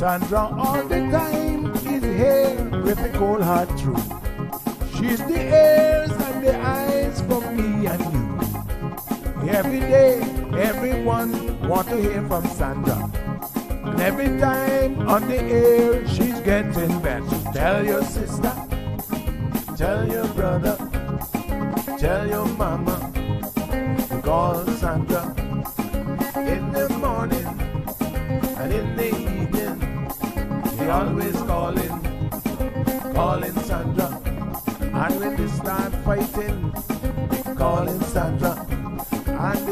Sandra all the time is here with a cold hard truth. She's the ears and the eyes for me and you. Every day, everyone want to hear from Sandra. And every time on the air, she's getting better. Tell your sister, tell your brother, tell your mama, call Sandra in the morning and in the evening. She always calling Sandra. And when they start fighting, they calling Sandra. And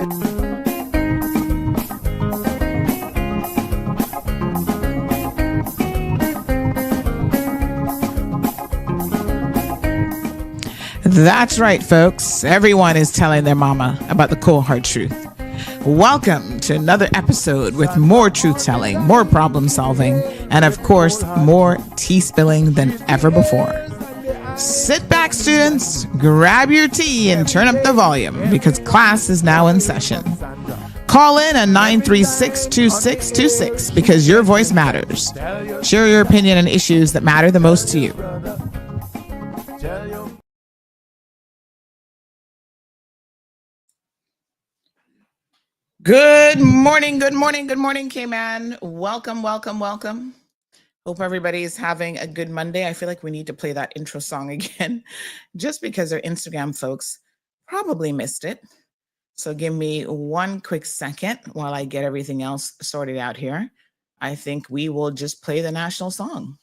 That's right, folks. Everyone is telling their mama about the cold hard truth. Welcome to another episode with more truth telling, more problem solving, and of course, more tea spilling than ever before. Sit back, students, grab your tea and turn up the volume because class is now in session. Call in at 936-2626 because your voice matters. Share your opinion on issues that matter the most to you. Good morning, Cayman. Welcome. Hope everybody's having a good Monday. I feel like we need to play that intro song again, just because our Instagram folks probably missed it. So give me one quick second while I get everything else sorted out here. I think we will just play the national song.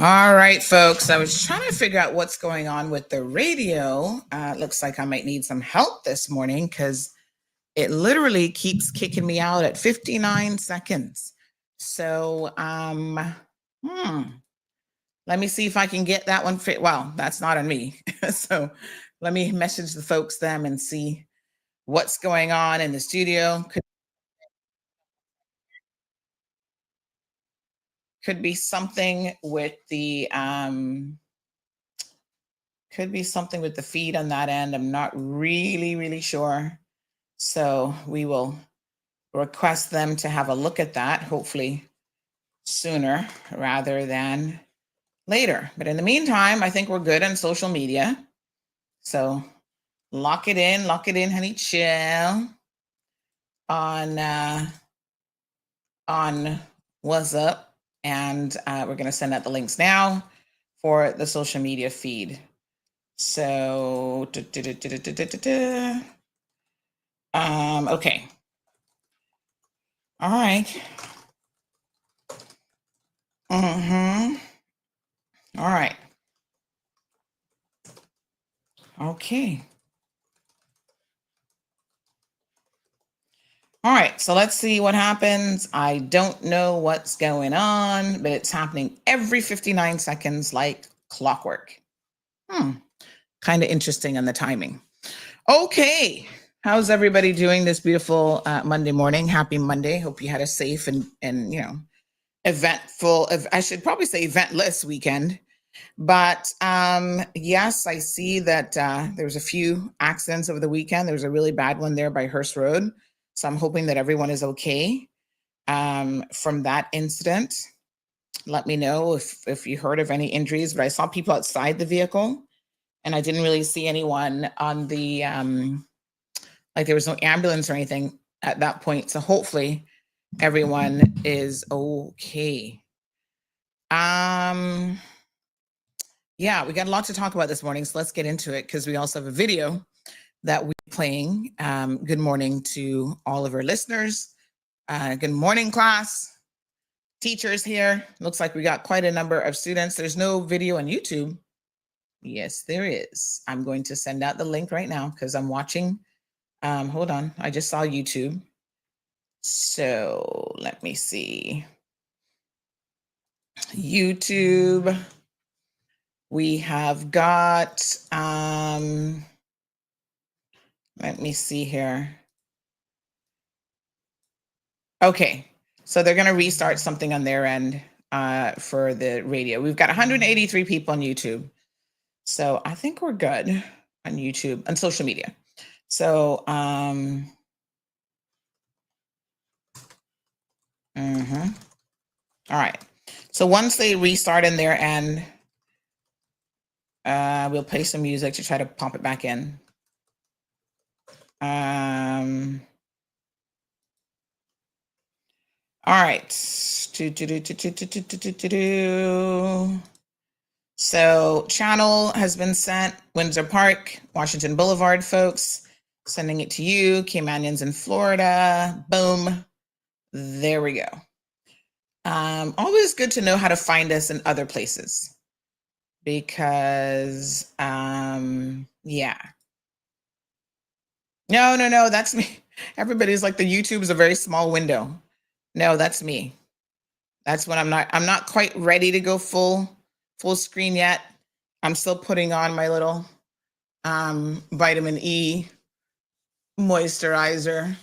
All right, folks. I was trying to figure out what's going on with the radio. Looks like I might need some help this morning because it literally keeps kicking me out at 59 seconds. So, let me see if I can get that one fit. Well, that's not on me. So let me message the folks them and see what's going on in the studio. Could be something with the feed on that end. I'm not really sure. So we will request them to have a look at that, hopefully sooner rather than later. But in the meantime, I think we're good on social media. So lock it in, honey, chill on What's Up. And we're going to send out the links now for the social media feed. So, okay. All right. All right. Okay. All right, so let's see what happens. I don't know what's going on, but it's happening every 59 seconds like clockwork. Kind of interesting on the timing. Okay, how's everybody doing this beautiful Monday morning? Happy Monday. Hope you had a safe and eventful, I should probably say eventless weekend. But yes, I see that there was a few accidents over the weekend. There was a really bad one there by Hearst Road. So I'm hoping that everyone is okay from that incident. Let me know if you heard of any injuries, but I saw people outside the vehicle and I didn't really see anyone on the, like there was no ambulance or anything at that point. So hopefully everyone is okay. Yeah, we got a lot to talk about this morning. So let's get into it because we also have a video that we're playing. Good morning to all of our listeners. Good morning, class. Teachers here. Looks like we got quite a number of students. There's no video on YouTube. Yes, there is. I'm going to send out the link right now because I'm watching. Hold on. I just saw YouTube. So let me see. YouTube. We have got, let me see here. Okay, so they're going to restart something on their end for the radio. We've got 183 people on YouTube. So I think we're good on YouTube, on social media. So, all right. So once they restart on their end, we'll play some music to try to pop it back in. All right. So channel has been sent. Windsor Park, Washington Boulevard, folks. Sending it to you. Caymanians in Florida. Boom. There we go. Always good to know how to find us in other places. Because, yeah. No, that's me. Everybody's like, the YouTube is a very small window. No, that's me. That's when I'm not quite ready to go full screen yet. I'm still putting on my little vitamin E moisturizer.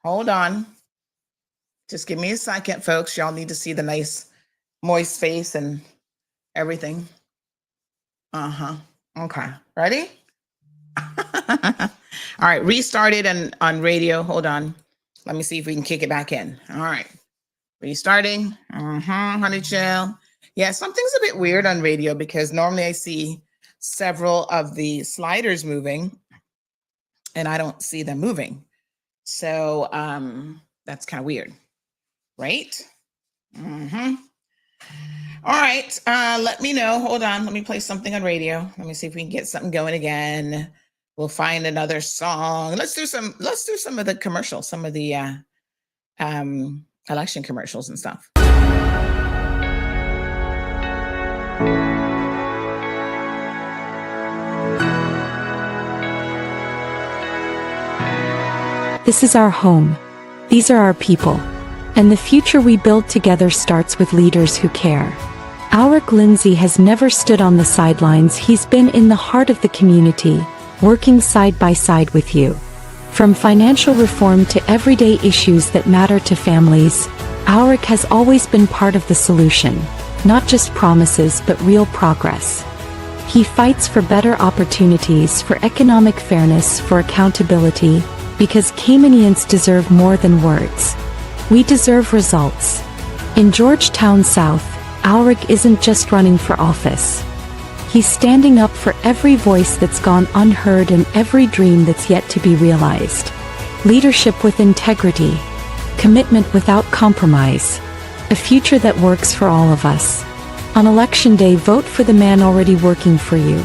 Hold on. Just give me a second, folks. Y'all need to see the nice moist face and everything. Okay. Ready? All right, restarted on radio. Hold on. Let me see if we can kick it back in. All right. Restarting. Honey chill. Yeah, something's a bit weird on radio because normally I see several of the sliders moving and I don't see them moving. So that's kind of weird, right? All right, let me know. Hold on, let me play something on radio. Let me see if we can get something going again. We'll find another song. Let's do some of the commercials, some of the election commercials and stuff. This is our home. These are our people. And the future we build together starts with leaders who care. Alric Lindsay has never stood on the sidelines. He's been in the heart of the community, working side by side with you. From financial reform to everyday issues that matter to families, Alric has always been part of the solution, not just promises but real progress. He fights for better opportunities, for economic fairness, for accountability, because Caymanians deserve more than words. We deserve results. In Georgetown South, Alric isn't just running for office. He's standing up for every voice that's gone unheard and every dream that's yet to be realized. Leadership with integrity. Commitment without compromise. A future that works for all of us. On Election Day, vote for the man already working for you.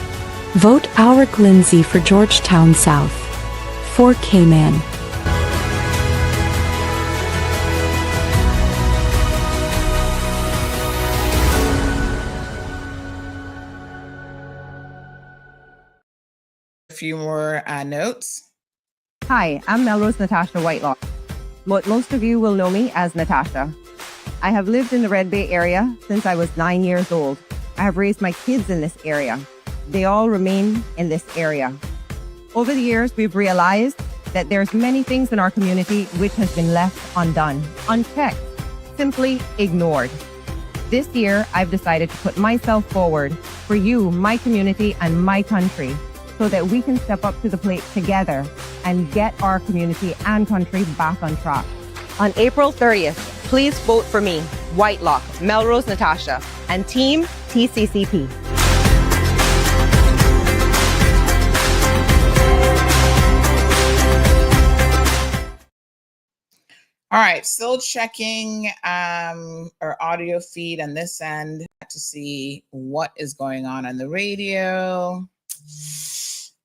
Vote Alric Lindsay for Georgetown South. For Cayman. A few more notes. Hi, I'm Melrose Natasha Whitelock. Most of you will know me as Natasha. I have lived in the Red Bay area since I was 9 years old. I have raised my kids in this area. They all remain in this area. Over the years, we've realized that there's many things in our community which has been left undone, unchecked, simply ignored. This year, I've decided to put myself forward for you, my community, and my country, so that we can step up to the plate together and get our community and country back on track. On April 30th, please vote for me, Whitelock, Melrose Natasha, and Team TCCT. All right, still checking our audio feed on this end to see what is going on the radio.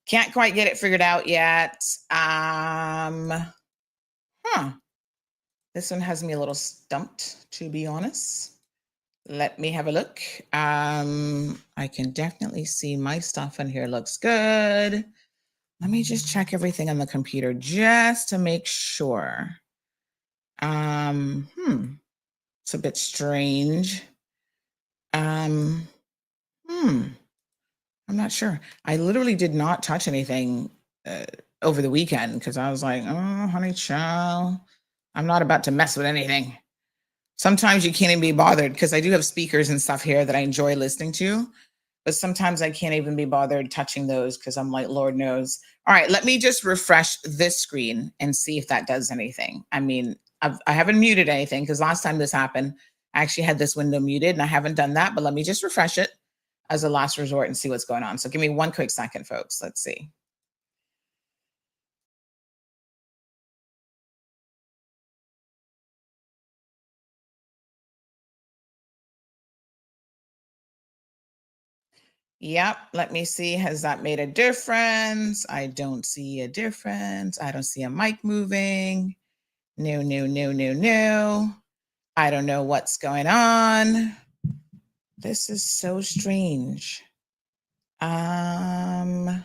Can't quite get it figured out yet. This one has me a little stumped, to be honest. Let me have a look. I can definitely see my stuff in here looks good. Let me just check everything on the computer just to make sure. It's a bit strange. I'm not sure. I literally did not touch anything over the weekend because I was like, oh, honey child, I'm not about to mess with anything. Sometimes you can't even be bothered because I do have speakers and stuff here that I enjoy listening to, but sometimes I can't even be bothered touching those because I'm like, Lord knows. All right, let me just refresh this screen and see if that does anything. I mean, I haven't muted anything because last time this happened, I actually had this window muted and I haven't done that, but let me just refresh it as a last resort and see what's going on. So give me one quick second, folks. Let's see. Yep, let me see. Has that made a difference? I don't see a difference. I don't see a mic moving. No, no, no, no, no. I don't know what's going on. This is so strange. Wow.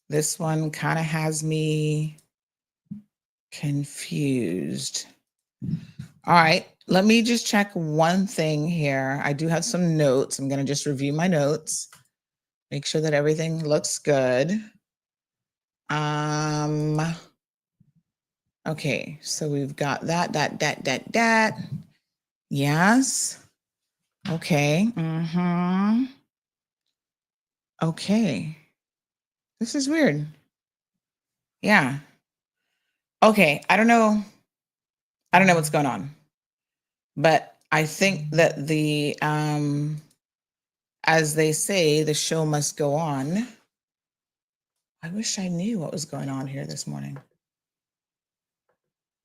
This one kind of has me confused. All right, let me just check one thing here. I do have some notes. I'm going to just review my notes. Make sure that everything looks good. Okay, so we've got that. Yes. Okay. Okay. This is weird. Yeah. Okay, I don't know what's going on. But I think that the as they say, the show must go on. I wish I knew what was going on here this morning.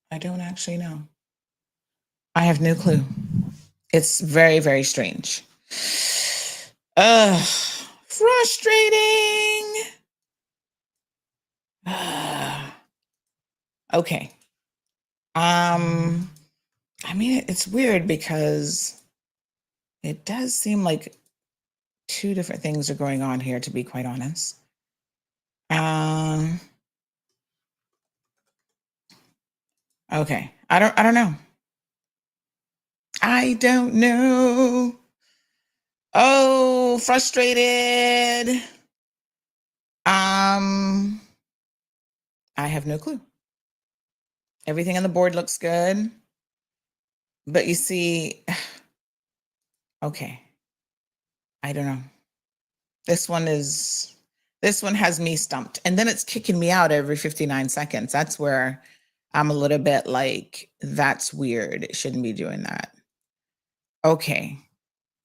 I don't actually know. I have no clue. It's very, very strange. Frustrating. Okay. I mean, it's weird because it does seem like two different things are going on here, to be quite honest. Okay. I don't know. I don't know. Oh, frustrated. I have no clue. Everything on the board looks good. But you see, okay. I don't know. This one has me stumped. And then it's kicking me out every 59 seconds. That's where I'm a little bit like, that's weird. It shouldn't be doing that. Okay.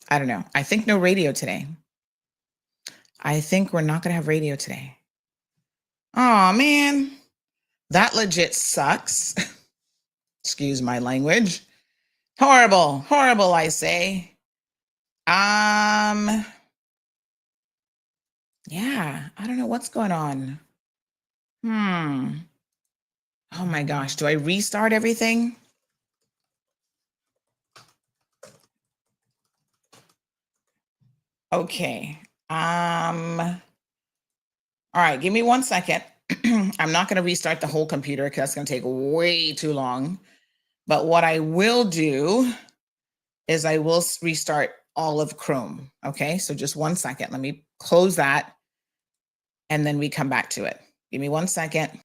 I don't know. I think no radio today. I think we're not going to have radio today. Oh, man. That legit sucks. Excuse my language. Horrible. Horrible, I say. Yeah, I don't know what's going on. Oh my gosh, do I restart everything? Okay. All right, give me 1 second. I'm not going to restart the whole computer because that's going to take way too long. But what I will do is I will restart all of Chrome. Okay, so just 1 second. Let me close that and then we come back to it. Give me 1 second.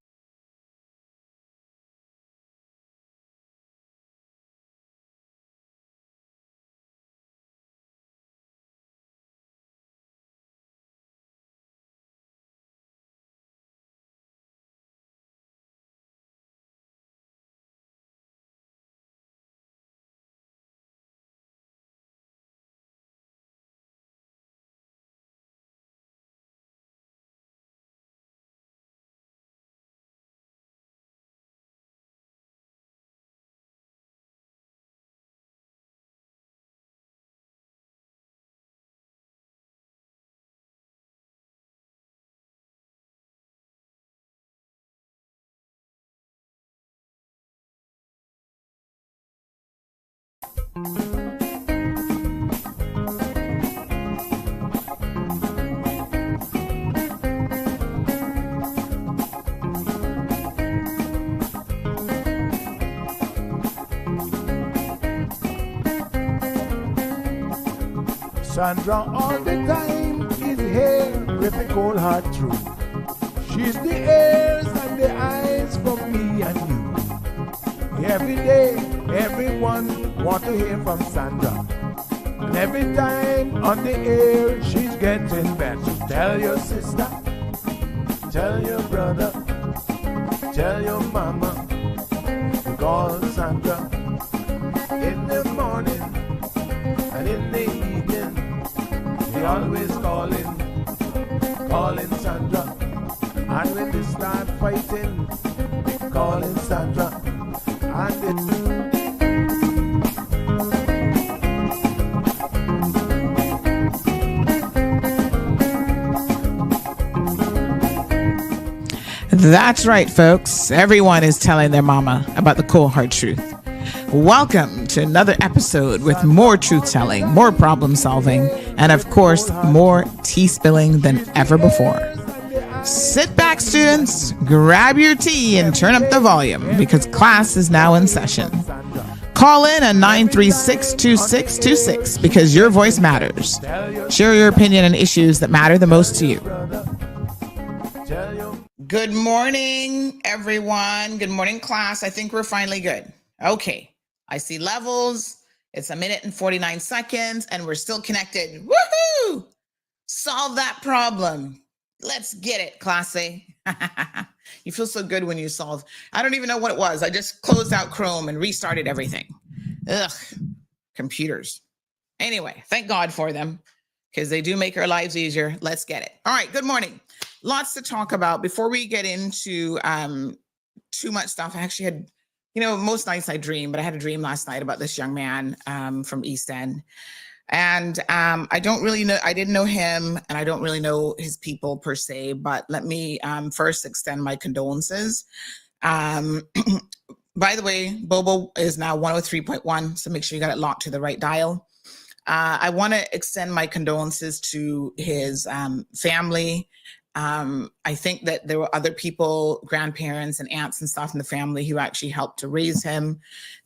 Sandra all the time is here with a cold heart through. She's the ears and the eyes for me and you. Every day, everyone want to hear from Sandra. And every time on the air, she's getting better. Tell your sister, tell your brother, tell your mama to call Sandra in the morning and in the evening. They always calling Sandra. And when they start fighting, they calling Sandra. And That's right, folks. Everyone is telling their mama about the cold hard truth. Welcome to another episode with more truth telling, more problem solving, and of course, more tea spilling than ever before. Sit back, students, grab your tea and turn up the volume because class is now in session. Call in at 936-2626 because your voice matters. Share your opinion on issues that matter the most to you. Good morning, everyone. Good morning, class. I think we're finally good. Okay. I see levels. It's 1 minute and 49 seconds, and we're still connected. Woohoo! Solve that problem. Let's get it, class A. You feel so good when you solve. I don't even know what it was. I just closed out Chrome and restarted everything. Ugh, computers. Anyway, thank God for them because they do make our lives easier. Let's get it. All right, good morning. Lots to talk about. Before we get into too much stuff, I actually had, most nights I dream, but I had a dream last night about this young man from East End. And I didn't know him and I don't really know his people per se, but let me first extend my condolences. By the way, Bobo is now 103.1, so make sure you got it locked to the right dial. I want to extend my condolences to his family I think that there were other people, grandparents and aunts and stuff in the family who actually helped to raise him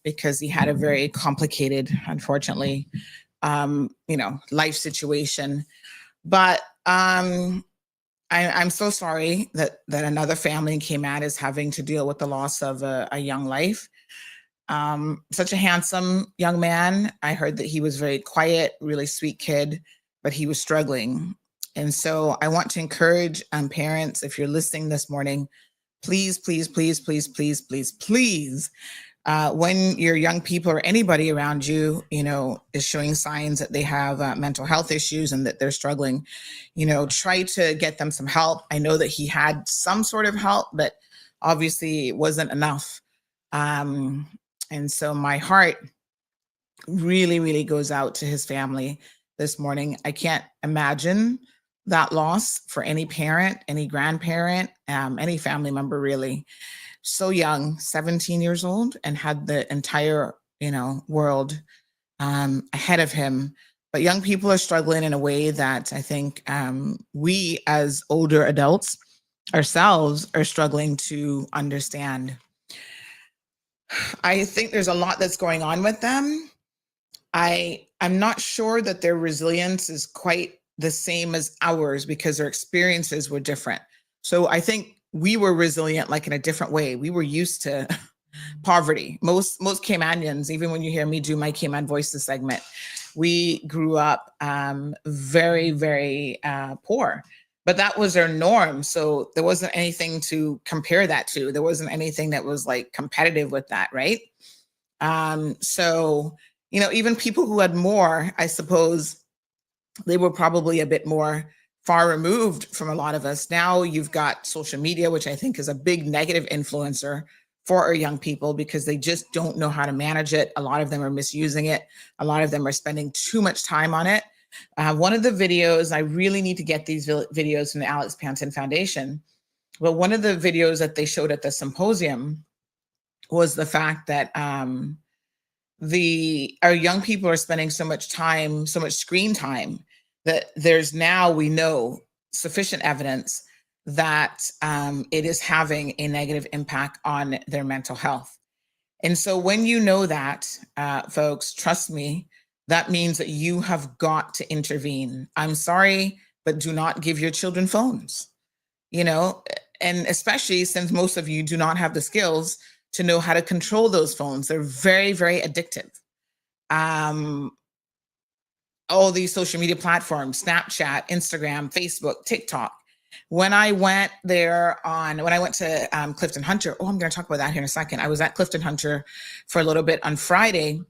because he had a very complicated, unfortunately, life situation. But I'm so sorry that another family in Cayman is having to deal with the loss of a young life. Such a handsome young man. I heard that he was very quiet, really sweet kid, but he was struggling. And so I want to encourage parents, if you're listening this morning, please, please, please, please, please, please, please, when your young people or anybody around you, is showing signs that they have mental health issues and that they're struggling, try to get them some help. I know that he had some sort of help, but obviously it wasn't enough. And so my heart really, really goes out to his family this morning. I can't imagine that loss for any parent, any grandparent, any family member, really. So young, 17 years old, and had the entire, world ahead of him. But young people are struggling in a way that I think we as older adults ourselves are struggling to understand. I think there's a lot that's going on with them. I'm not sure that their resilience is quite the same as ours because their experiences were different. So I think we were resilient like in a different way. We were used to poverty. Most Caymanians, even when you hear me do my Cayman Voices segment, we grew up very, very poor. But that was our norm. So there wasn't anything to compare that to. There wasn't anything that was like competitive with that, right? So, even people who had more, I suppose, they were probably a bit more far removed from a lot of us. Now you've got social media, which I think is a big negative influencer for our young people because they just don't know how to manage it. A lot of them are misusing it. A lot of them are spending too much time on it. One of the videos, I really need to get these videos from the Alex Panton Foundation, but one of the videos that they showed at the symposium was the fact that our young people are spending so much time, so much screen time, that there's now, we know, sufficient evidence that it is having a negative impact on their mental health. And so when you know that, folks, trust me, that means that you have got to intervene. I'm sorry, but do not give your children phones, and especially since most of you do not have the skills to know how to control those phones. They're very, very addictive. All these social media platforms, Snapchat, Instagram, Facebook, TikTok. When I went to Clifton Hunter, I'm going to talk about that here in a second. I was at Clifton Hunter for a little bit on Friday.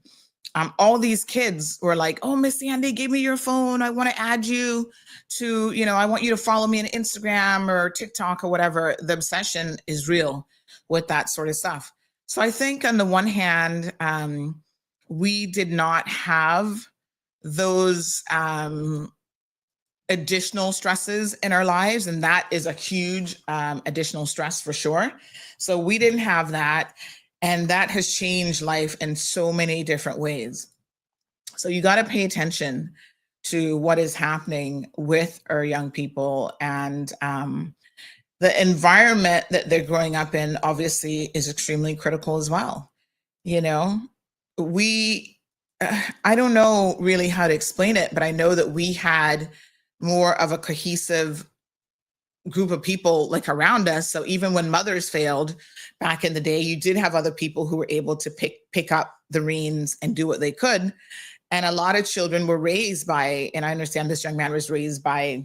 All these kids were like, "Oh, Miss Sandy, give me your phone. I want to add you to, I want you to follow me on Instagram or TikTok or whatever." The obsession is real with that sort of stuff. So I think on the one hand, we did not have those additional stresses in our lives, and that is a huge additional stress for sure. So we didn't have that, and that has changed life in so many different ways. So you got to pay attention to what is happening with our young people, and the environment that they're growing up in obviously is extremely critical as well. I don't know really how to explain it, but I know that we had more of a cohesive group of people like around us. So even when mothers failed back in the day, you did have other people who were able to pick up the reins and do what they could. And a lot of children were raised by, and I understand this young man was raised by,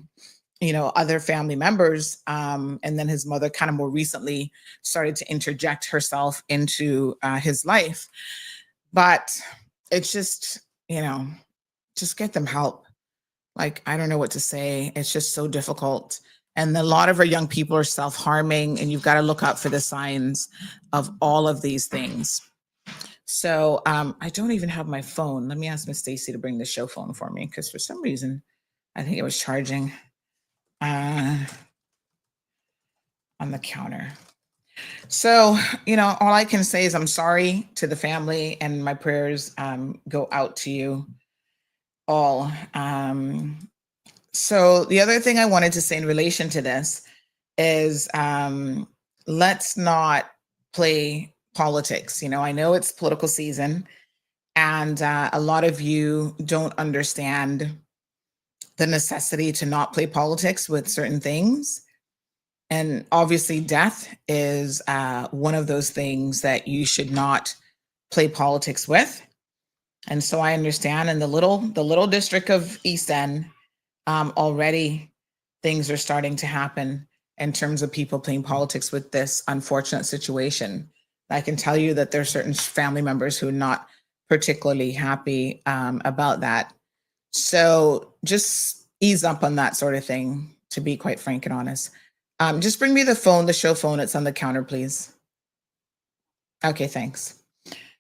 other family members. And then his mother kind of more recently started to interject herself into his life. But it's just, just get them help. Like, I don't know what to say. It's just so difficult. And a lot of our young people are self-harming, and you've got to look out for the signs of all of these things. So I don't even have my phone. Let me ask Miss Stacy to bring the show phone for me, because for some reason, I think it was charging on the counter. So, all I can say is I'm sorry to the family, and my prayers go out to you all. So the other thing I wanted to say in relation to this is let's not play politics. I know it's political season, and a lot of you don't understand the necessity to not play politics with certain things. And obviously, death is one of those things that you should not play politics with. And so I understand in the little district of East End, already things are starting to happen in terms of people playing politics with this unfortunate situation. I can tell you that there are certain family members who are not particularly happy about that. So just ease up on that sort of thing, to be quite frank and honest. Just bring me the phone, the show phone. It's on the counter, please. Okay, thanks.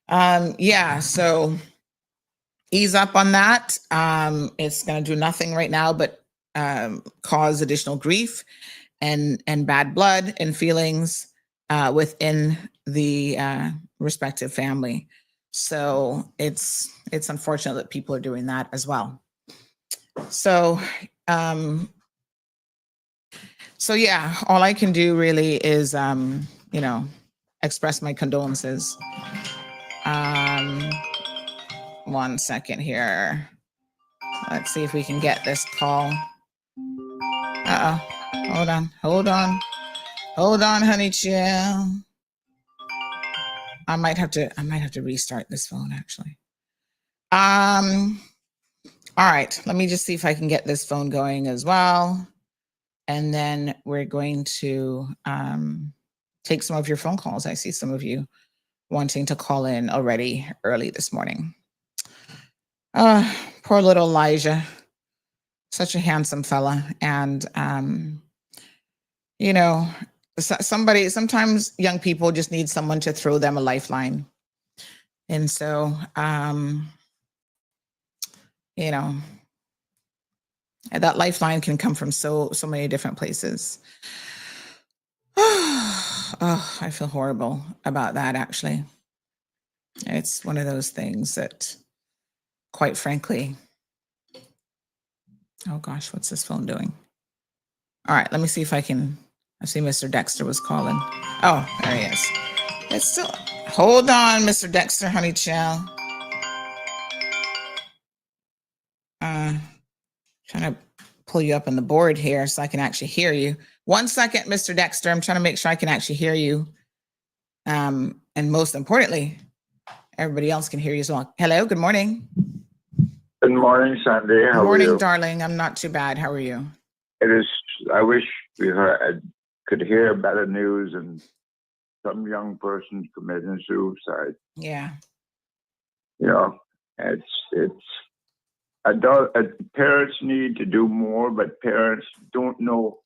Yeah, so ease up on that. It's going to do nothing right now but cause additional grief and bad blood and feelings within the respective family. So it's unfortunate that people are doing that as well. So yeah, all I can do really is express my condolences. 1 second here. Let's see if we can get this call. Hold on, honey chill. I might have to restart this phone actually. All right, let me just see if I can get this phone going as well. And then we're going to take some of your phone calls. I see some of you wanting to call in already early this morning. Poor little Elijah, such a handsome fella. And, sometimes young people just need someone to throw them a lifeline. And so, that lifeline can come from so many different places. Oh, I feel horrible about that, actually. It's one of those things that, quite frankly, oh gosh, what's this phone doing? All right, let me see if I can. I see Mr. Dexter was calling. Oh, there he is. It's still, hold on, Mr. Dexter, honey chill. Trying to pull you up on the board here so I can actually hear you. 1 second, Mr. Dexter. I'm trying to make sure I can actually hear you. And most importantly, everybody else can hear you as well. Hello, good morning. Good morning, Sandy. How Good morning, are you? darling. I'm not too bad. How are you? It is. I wish I could hear better news and some young person committing suicide. Yeah. It's. Parents need to do more, but parents don't know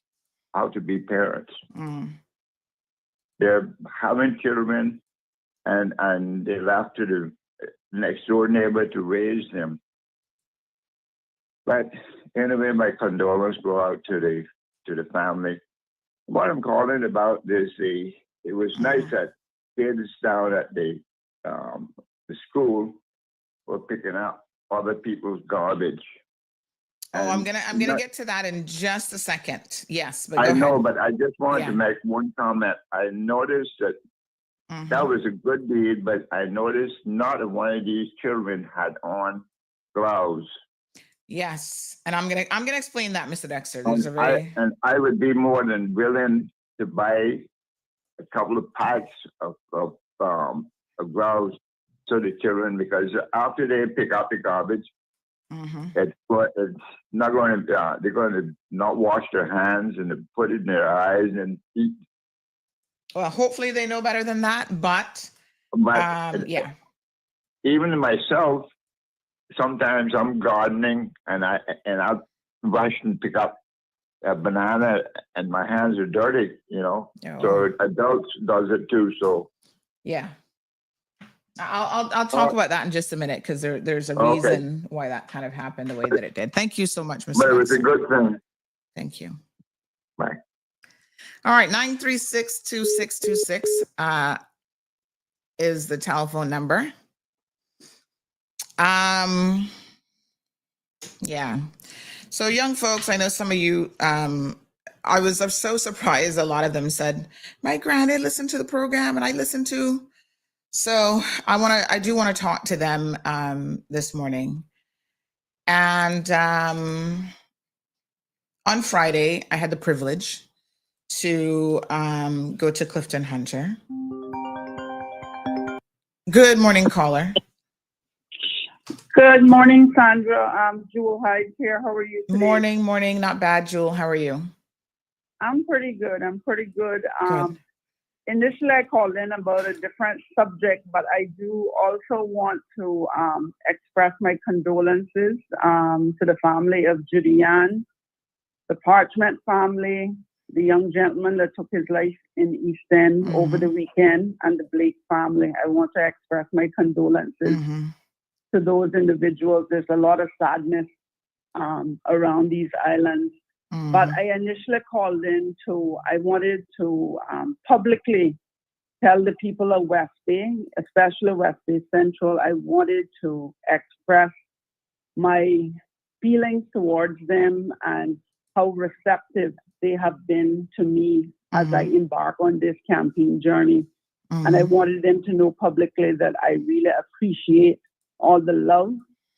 how to be parents. They're having children, and they left to the next door neighbor to raise them. But anyway, my condolences go out to the family. What I'm calling about is it was nice that kids down at the school were picking up other people's garbage. Oh, I'm gonna get to that in just a second. Yes, but I know, ahead. but I just wanted to make one comment. I noticed that that was a good deed, but I noticed not one of these children had on gloves. Yes, and I'm gonna explain that, Mr. Dexter. I would be more than willing to buy a couple of packs of gloves to the children, because after they pick up the garbage, it's not going to. They're going to not wash their hands and put it in their eyes and eat. Well, hopefully they know better than that, but yeah. Even myself, sometimes I'm gardening and I'll rush and pick up a banana and my hands are dirty, So adults does it too. So yeah, I'll talk about that in just a minute, because there's a reason why that kind of happened the way that it did. Thank you so much, Mr. But it was a good thing. Thank you. Bye. All right, 936-2626 is the telephone number. Yeah. So young folks, I know some of you I was so surprised. A lot of them said, my granddad listened to the program and I listened to. So I do want to talk to them this morning. And on Friday, I had the privilege to go to Clifton Hunter. Good morning, caller. Good morning, Sandra. Jewel Hyde here. How are you today? Morning. Not bad, Jewel. How are you? I'm pretty good. Good. Initially, I called in about a different subject, but I do also want to express my condolences to the family of Julian, the Parchment family, the young gentleman that took his life in East End over the weekend, and the Blake family. I want to express my condolences to those individuals. There's a lot of sadness around these islands. But I initially called in I wanted to publicly tell the people of West Bay, especially West Bay Central, I wanted to express my feelings towards them and how receptive they have been to me as I embark on this campaign journey. And I wanted them to know publicly that I really appreciate all the love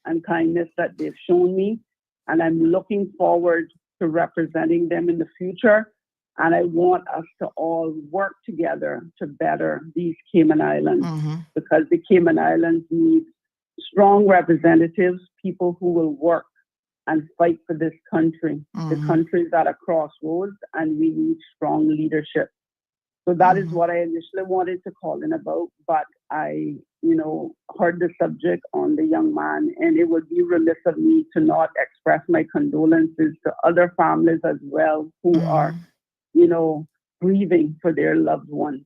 and kindness that they've shown me. And I'm looking forward to representing them in the future. And I want us to all work together to better these Cayman Islands, because the Cayman Islands need strong representatives, people who will work and fight for this country. The country's at a crossroads and we need strong leadership. So that is what I initially wanted to call in about, but I, heard the subject on the young man, and it would be remiss of me to not express my condolences to other families as well who are, grieving for their loved ones.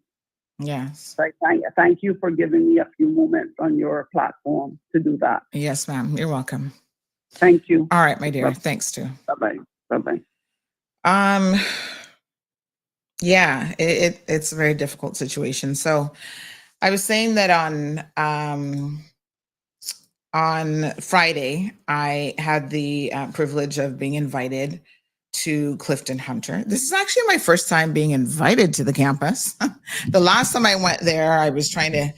Yes. So I thank you for giving me a few moments on your platform to do that. Yes, ma'am. You're welcome. Thank you. All right, my dear. Thanks too. Bye-bye. Bye-bye. Yeah, it's a very difficult situation. So I was saying that on Friday, I had the privilege of being invited to Clifton Hunter. This is actually my first time being invited to the campus. The last time I went there, I was trying to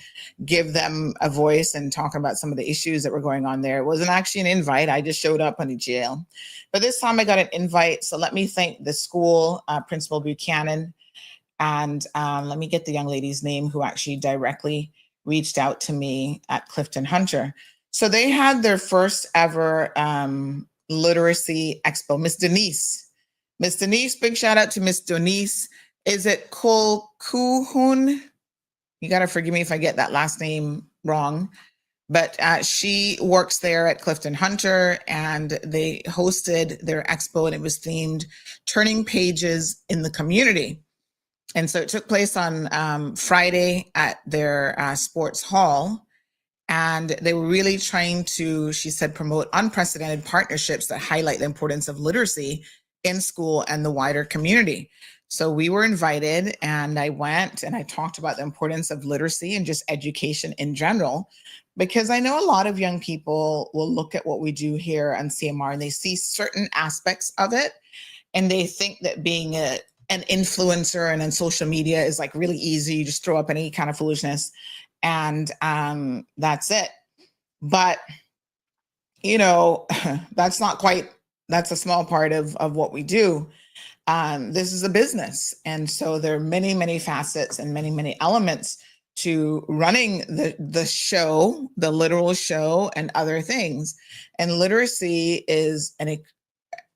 give them a voice and talk about some of the issues that were going on there. It wasn't actually an invite. I just showed up on the jail. But this time I got an invite. So let me thank the school, Principal Buchanan, and let me get the young lady's name who actually directly reached out to me at Clifton Hunter. So they had their first ever literacy expo. Miss Denise, big shout out to Miss Denise. Is it Colquhoun? You got to forgive me if I get that last name wrong. But she works there at Clifton Hunter, and they hosted their expo, and it was themed Turning Pages in the Community. And so it took place on Friday at their sports hall. And they were really trying to, she said, promote unprecedented partnerships that highlight the importance of literacy in school and the wider community. So we were invited, and I went and I talked about the importance of literacy and just education in general, because I know a lot of young people will look at what we do here on CMR and they see certain aspects of it, and they think that being an influencer and on social media is like really easy. You just throw up any kind of foolishness and that's it. But, that's not quite, that's a small part of what we do. This is a business. And so there are many, many facets and many, many elements to running the show, the literal show, and other things. And literacy is an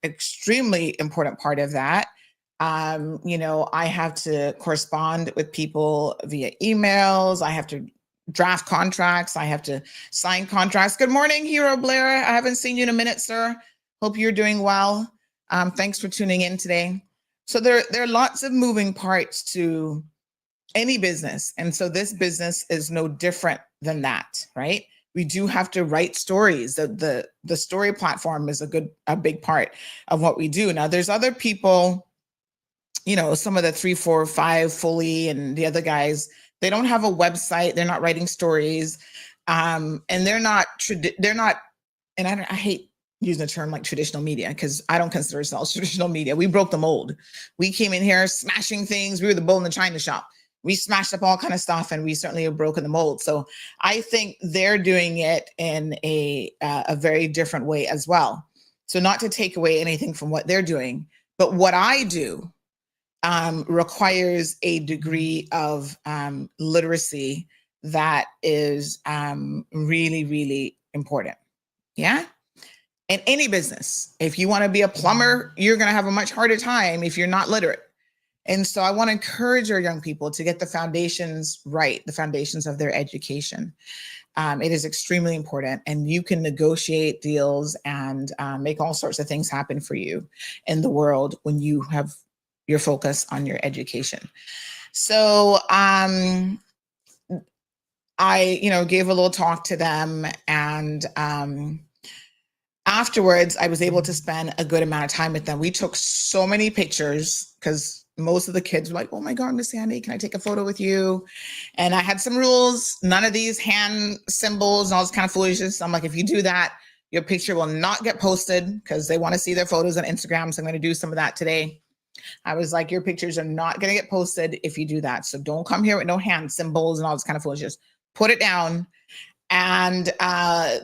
extremely important part of that. I have to correspond with people via emails. I have to draft contracts. I have to sign contracts. Good morning, Hero Blair. I haven't seen you in a minute, sir. Hope you're doing well. Thanks for tuning in today. So there are lots of moving parts to any business. And so this business is no different than that, right? We do have to write stories. The story platform is a big part of what we do. Now there's other people, some of the 3, 4, 5 fully, and the other guys, they don't have a website. They're not writing stories. And they're not, and I hate using a term like traditional media, because I don't consider ourselves traditional media. We broke the mold. We came in here smashing things. We were the bull in the china shop. We smashed up all kind of stuff, and we certainly have broken the mold. So I think they're doing it in a very different way as well. So not to take away anything from what they're doing, but what I do requires a degree of literacy that is really, really important. Yeah. In any business, if you want to be a plumber, you're going to have a much harder time if you're not literate. And so I want to encourage our young people to get the foundations right, the foundations of their education. It is extremely important, and you can negotiate deals and make all sorts of things happen for you in the world when you have your focus on your education. So I, gave a little talk to them, and afterwards, I was able to spend a good amount of time with them. We took so many pictures because most of the kids were like, oh my God, Miss Sandy, can I take a photo with you? And I had some rules, none of these hand symbols and all this kind of foolishness. I'm like, if you do that, your picture will not get posted because they want to see their photos on Instagram. So I'm going to do some of that today. I was like, your pictures are not going to get posted if you do that. So don't come here with no hand symbols and all this kind of foolishness. Put it down. And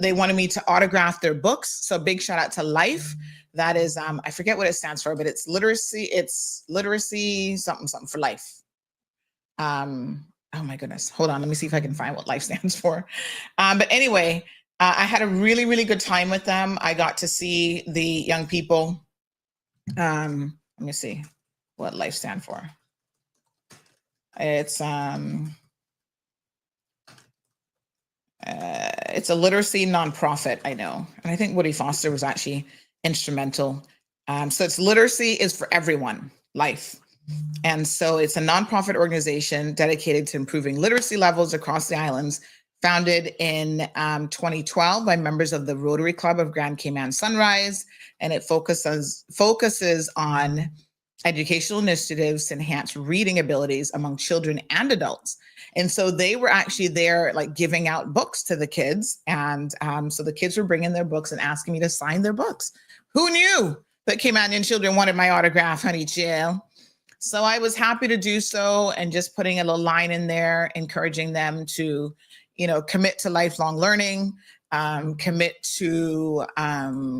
they wanted me to autograph their books. So big shout out to Life. That is, I forget what it stands for, but it's literacy, something for life. Oh my goodness. Hold on. Let me see if I can find what Life stands for. But anyway, I had a really, really good time with them. I got to see the young people. Let me see what Life stands for. It's a literacy nonprofit, I know. And I think Woody Foster was actually instrumental. So it's literacy is for everyone, Life. And so it's a nonprofit organization dedicated to improving literacy levels across the islands, founded in 2012 by members of the Rotary Club of Grand Cayman Sunrise. And it focuses on educational initiatives to enhance reading abilities among children and adults. And so they were actually there, like giving out books to the kids. And so the kids were bringing their books and asking me to sign their books. Who knew that Caymanian children wanted my autograph, honey chill? So I was happy to do so, and just putting a little line in there, encouraging them to, commit to lifelong learning, commit to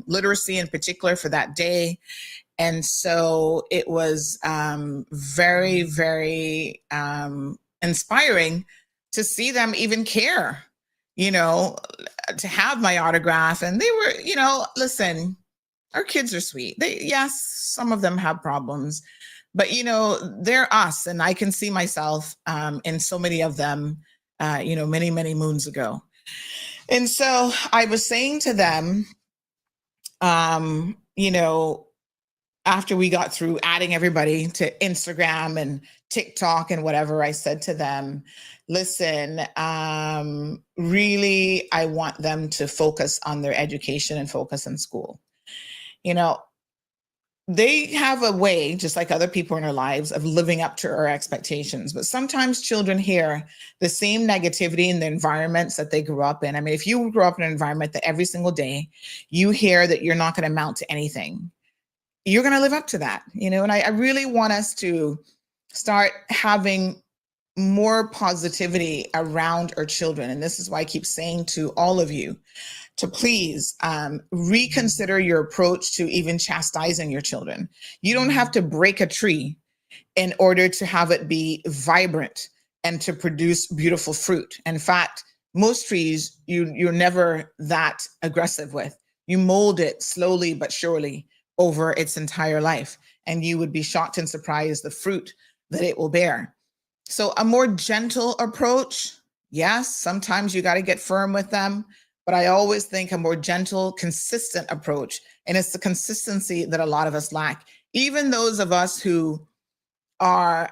literacy in particular for that day. And so it was very, very inspiring to see them even care, to have my autograph. And they were, listen, our kids are sweet. Yes, some of them have problems, but, they're us. And I can see myself in so many of them, many, many moons ago. And so I was saying to them, after we got through adding everybody to Instagram and TikTok and whatever, I said to them, listen, really, I want them to focus on their education and focus on school. They have a way, just like other people in our lives, of living up to our expectations. But sometimes children hear the same negativity in the environments that they grew up in. I mean, if you grew up in an environment that every single day you hear that you're not going to amount to anything, you're going to live up to that, and I really want us to start having more positivity around our children. And this is why I keep saying to all of you to please reconsider your approach to even chastising your children. You don't have to break a tree in order to have it be vibrant and to produce beautiful fruit. In fact, most trees you're never that aggressive with. You mold it slowly but surely over its entire life, and you would be shocked and surprised the fruit that it will bear. So a more gentle approach, yes, sometimes you got to get firm with them, but I always think a more gentle, consistent approach, and it's the consistency that a lot of us lack. Even those of us who are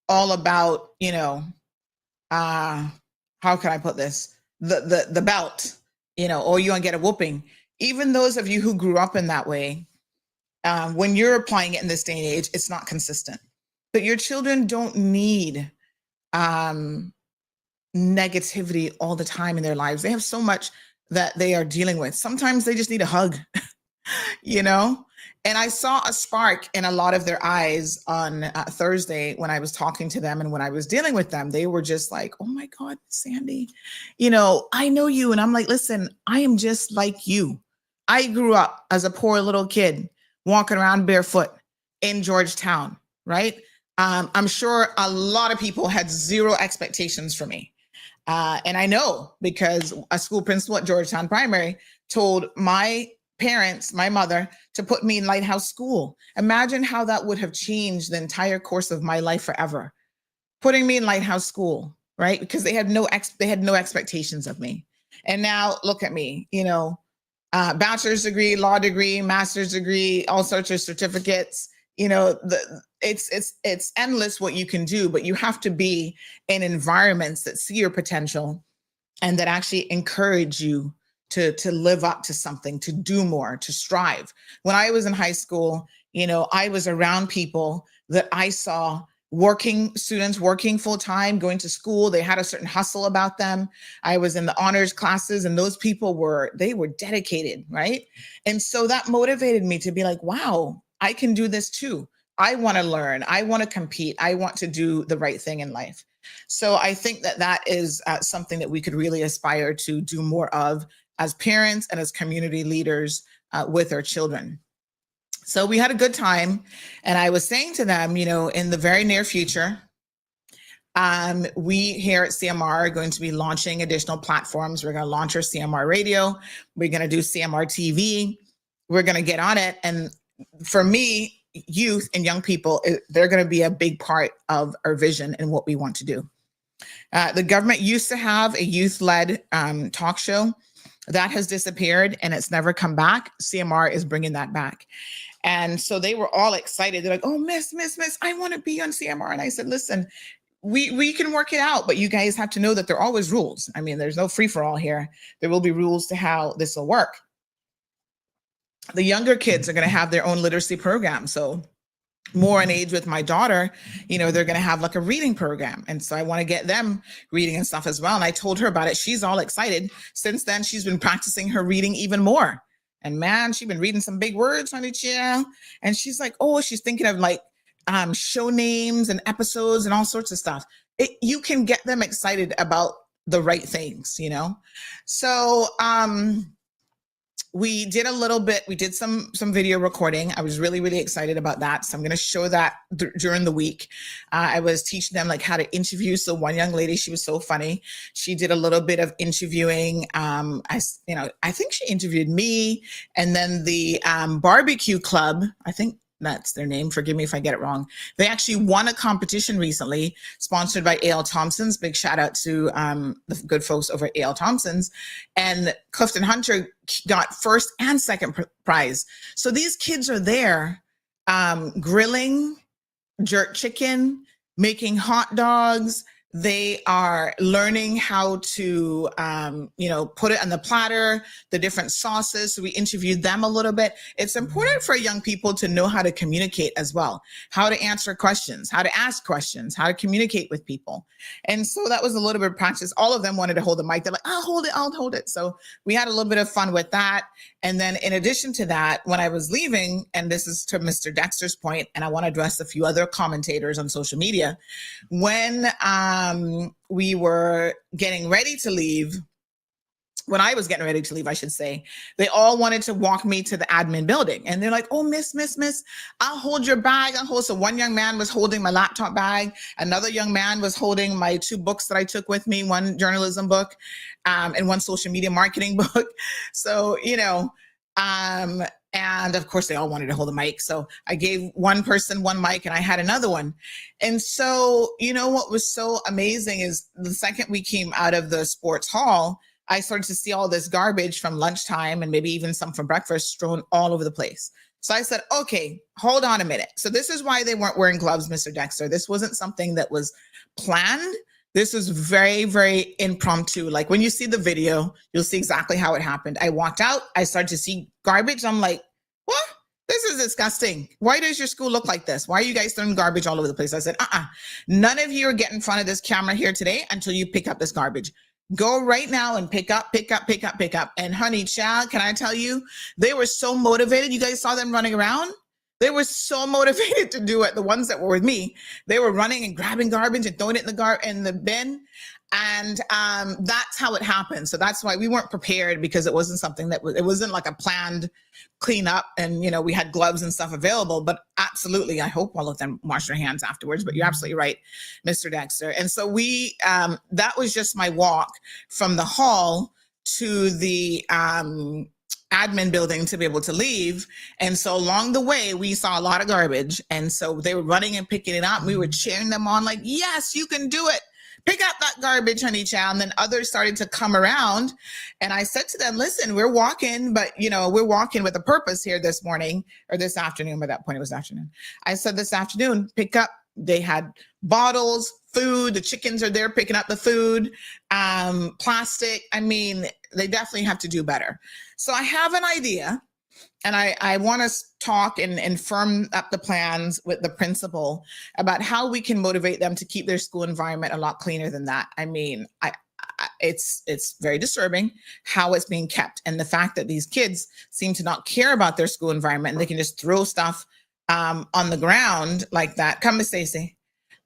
all about, how can I put this? The belt, or you want to get a whooping. Even those of you who grew up in that way, when you're applying it in this day and age, it's not consistent. But your children don't need negativity all the time in their lives. They have so much that they are dealing with. Sometimes they just need a hug, you know? And I saw a spark in a lot of their eyes on Thursday when I was talking to them and when I was dealing with them. They were just like, oh my God, Sandy, you know, I know you. And I'm like, listen, I am just like you. I grew up as a poor little kid walking around barefoot in Georgetown, right? I'm sure a lot of people had zero expectations for me. And I know because a school principal at Georgetown Primary told my parents, my mother, to put me in Lighthouse School. Imagine how that would have changed the entire course of my life forever. Putting me in Lighthouse School, right? Because they had no expectations of me. And now look at me, you know, bachelor's degree, law degree, master's degree, all sorts of certificates. You know, it's endless what you can do, but you have to be in environments that see your potential and that actually encourage you to live up to something, to do more, to strive. When I was in high school, you know, I was around people that I saw students working full time, going to school. They had a certain hustle about them. I was in the honors classes and those people were dedicated, right? And so that motivated me to be like, wow, I can do this too. I want to learn. I want to compete. I want to do the right thing in life. So I think that is something that we could really aspire to do more of as parents and as community leaders with our children. So we had a good time. And I was saying to them, you know, in the very near future, we here at CMR are going to be launching additional platforms. We're going to launch our CMR radio. We're going to do CMR TV. We're going to get on it. And for me, youth and young people, they're going to be a big part of our vision and what we want to do. The government used to have a youth-led talk show. That has disappeared and it's never come back. CMR is bringing that back. And so they were all excited. They're like, oh, miss, I want to be on CMR. And I said, listen, we can work it out, but you guys have to know that there are always rules. I mean, there's no free for all here. There will be rules to how this will work. The younger kids are going to have their own literacy program. So more in age with my daughter, you know, they're going to have like a reading program. And so I want to get them reading and stuff as well. And I told her about it. She's all excited. Since then, she's been practicing her reading even more. And man, she's been reading some big words on each year. And she's like, oh, she's thinking of like show names and episodes and all sorts of stuff. You can get them excited about the right things, you know? So, we did a little bit, we did some video recording. I was really, really excited about that. So I'm going to show that during the week. I was teaching them like how to interview. So one young lady, she was so funny. She did a little bit of interviewing. I think she interviewed me, and then the barbecue club, I think that's their name. Forgive me if I get it wrong. They actually won a competition recently sponsored by A.L. Thompson's. Big shout out to the good folks over at A.L. Thompson's. And Clifton Hunter got first and second prize. So these kids are there grilling jerk chicken, making hot dogs. They are learning how to, put it on the platter, the different sauces. So we interviewed them a little bit. It's important for young people to know how to communicate as well, how to answer questions, how to ask questions, how to communicate with people. And so that was a little bit of practice. All of them wanted to hold the mic. They're like, I'll hold it. So we had a little bit of fun with that. And then in addition to that, when I was leaving, and this is to Mr. Dexter's point, and I want to address a few other commentators on social media, when we were getting ready to leave, when I was getting ready to leave, I should say, they all wanted to walk me to the admin building. And they're like, oh, miss, I'll hold your bag. So one young man was holding my laptop bag. Another young man was holding my 2 books that I took with me, one journalism book and one social media marketing book. So, and of course, they all wanted to hold a mic. So I gave one person one mic and I had another one. And so, what was so amazing is the second we came out of the sports hall, I started to see all this garbage from lunchtime and maybe even some from breakfast strewn all over the place. So I said, okay, hold on a minute. So this is why they weren't wearing gloves, Mr. Dexter. This wasn't something that was planned. This is very, very impromptu. Like when you see the video, you'll see exactly how it happened. I walked out, I started to see garbage. I'm like, what? This is disgusting. Why does your school look like this? Why are you guys throwing garbage all over the place? I said, none of you are getting in front of this camera here today until you pick up this garbage. Go right now and pick up. And honey, child, can I tell you, they were so motivated. You guys saw them running around. They were so motivated to do it. The ones that were with me, they were running and grabbing garbage and throwing it in the bin. And that's how it happened. So that's why we weren't prepared, because it wasn't something it wasn't like a planned cleanup, and we had gloves and stuff available. But absolutely, I hope all of them washed their hands afterwards. But you're absolutely right, Mr. Dexter. And so that was just my walk from the hall to the admin building to be able to leave. And so along the way, we saw a lot of garbage. And so they were running and picking it up. We were cheering them on like, yes, you can do it. Pick up that garbage, honey child. And then others started to come around. And I said to them, listen, we're walking, but we're walking with a purpose here this morning, or this afternoon. By that point, it was afternoon. I said this afternoon, pick up. They had bottles, food. The chickens are there picking up the food, plastic. I mean, they definitely have to do better. So I have an idea, and I want to talk and firm up the plans with the principal about how we can motivate them to keep their school environment a lot cleaner than that. I mean, it's very disturbing how it's being kept, and the fact that these kids seem to not care about their school environment, and they can just throw stuff on the ground like that. Come, Miss Stacy.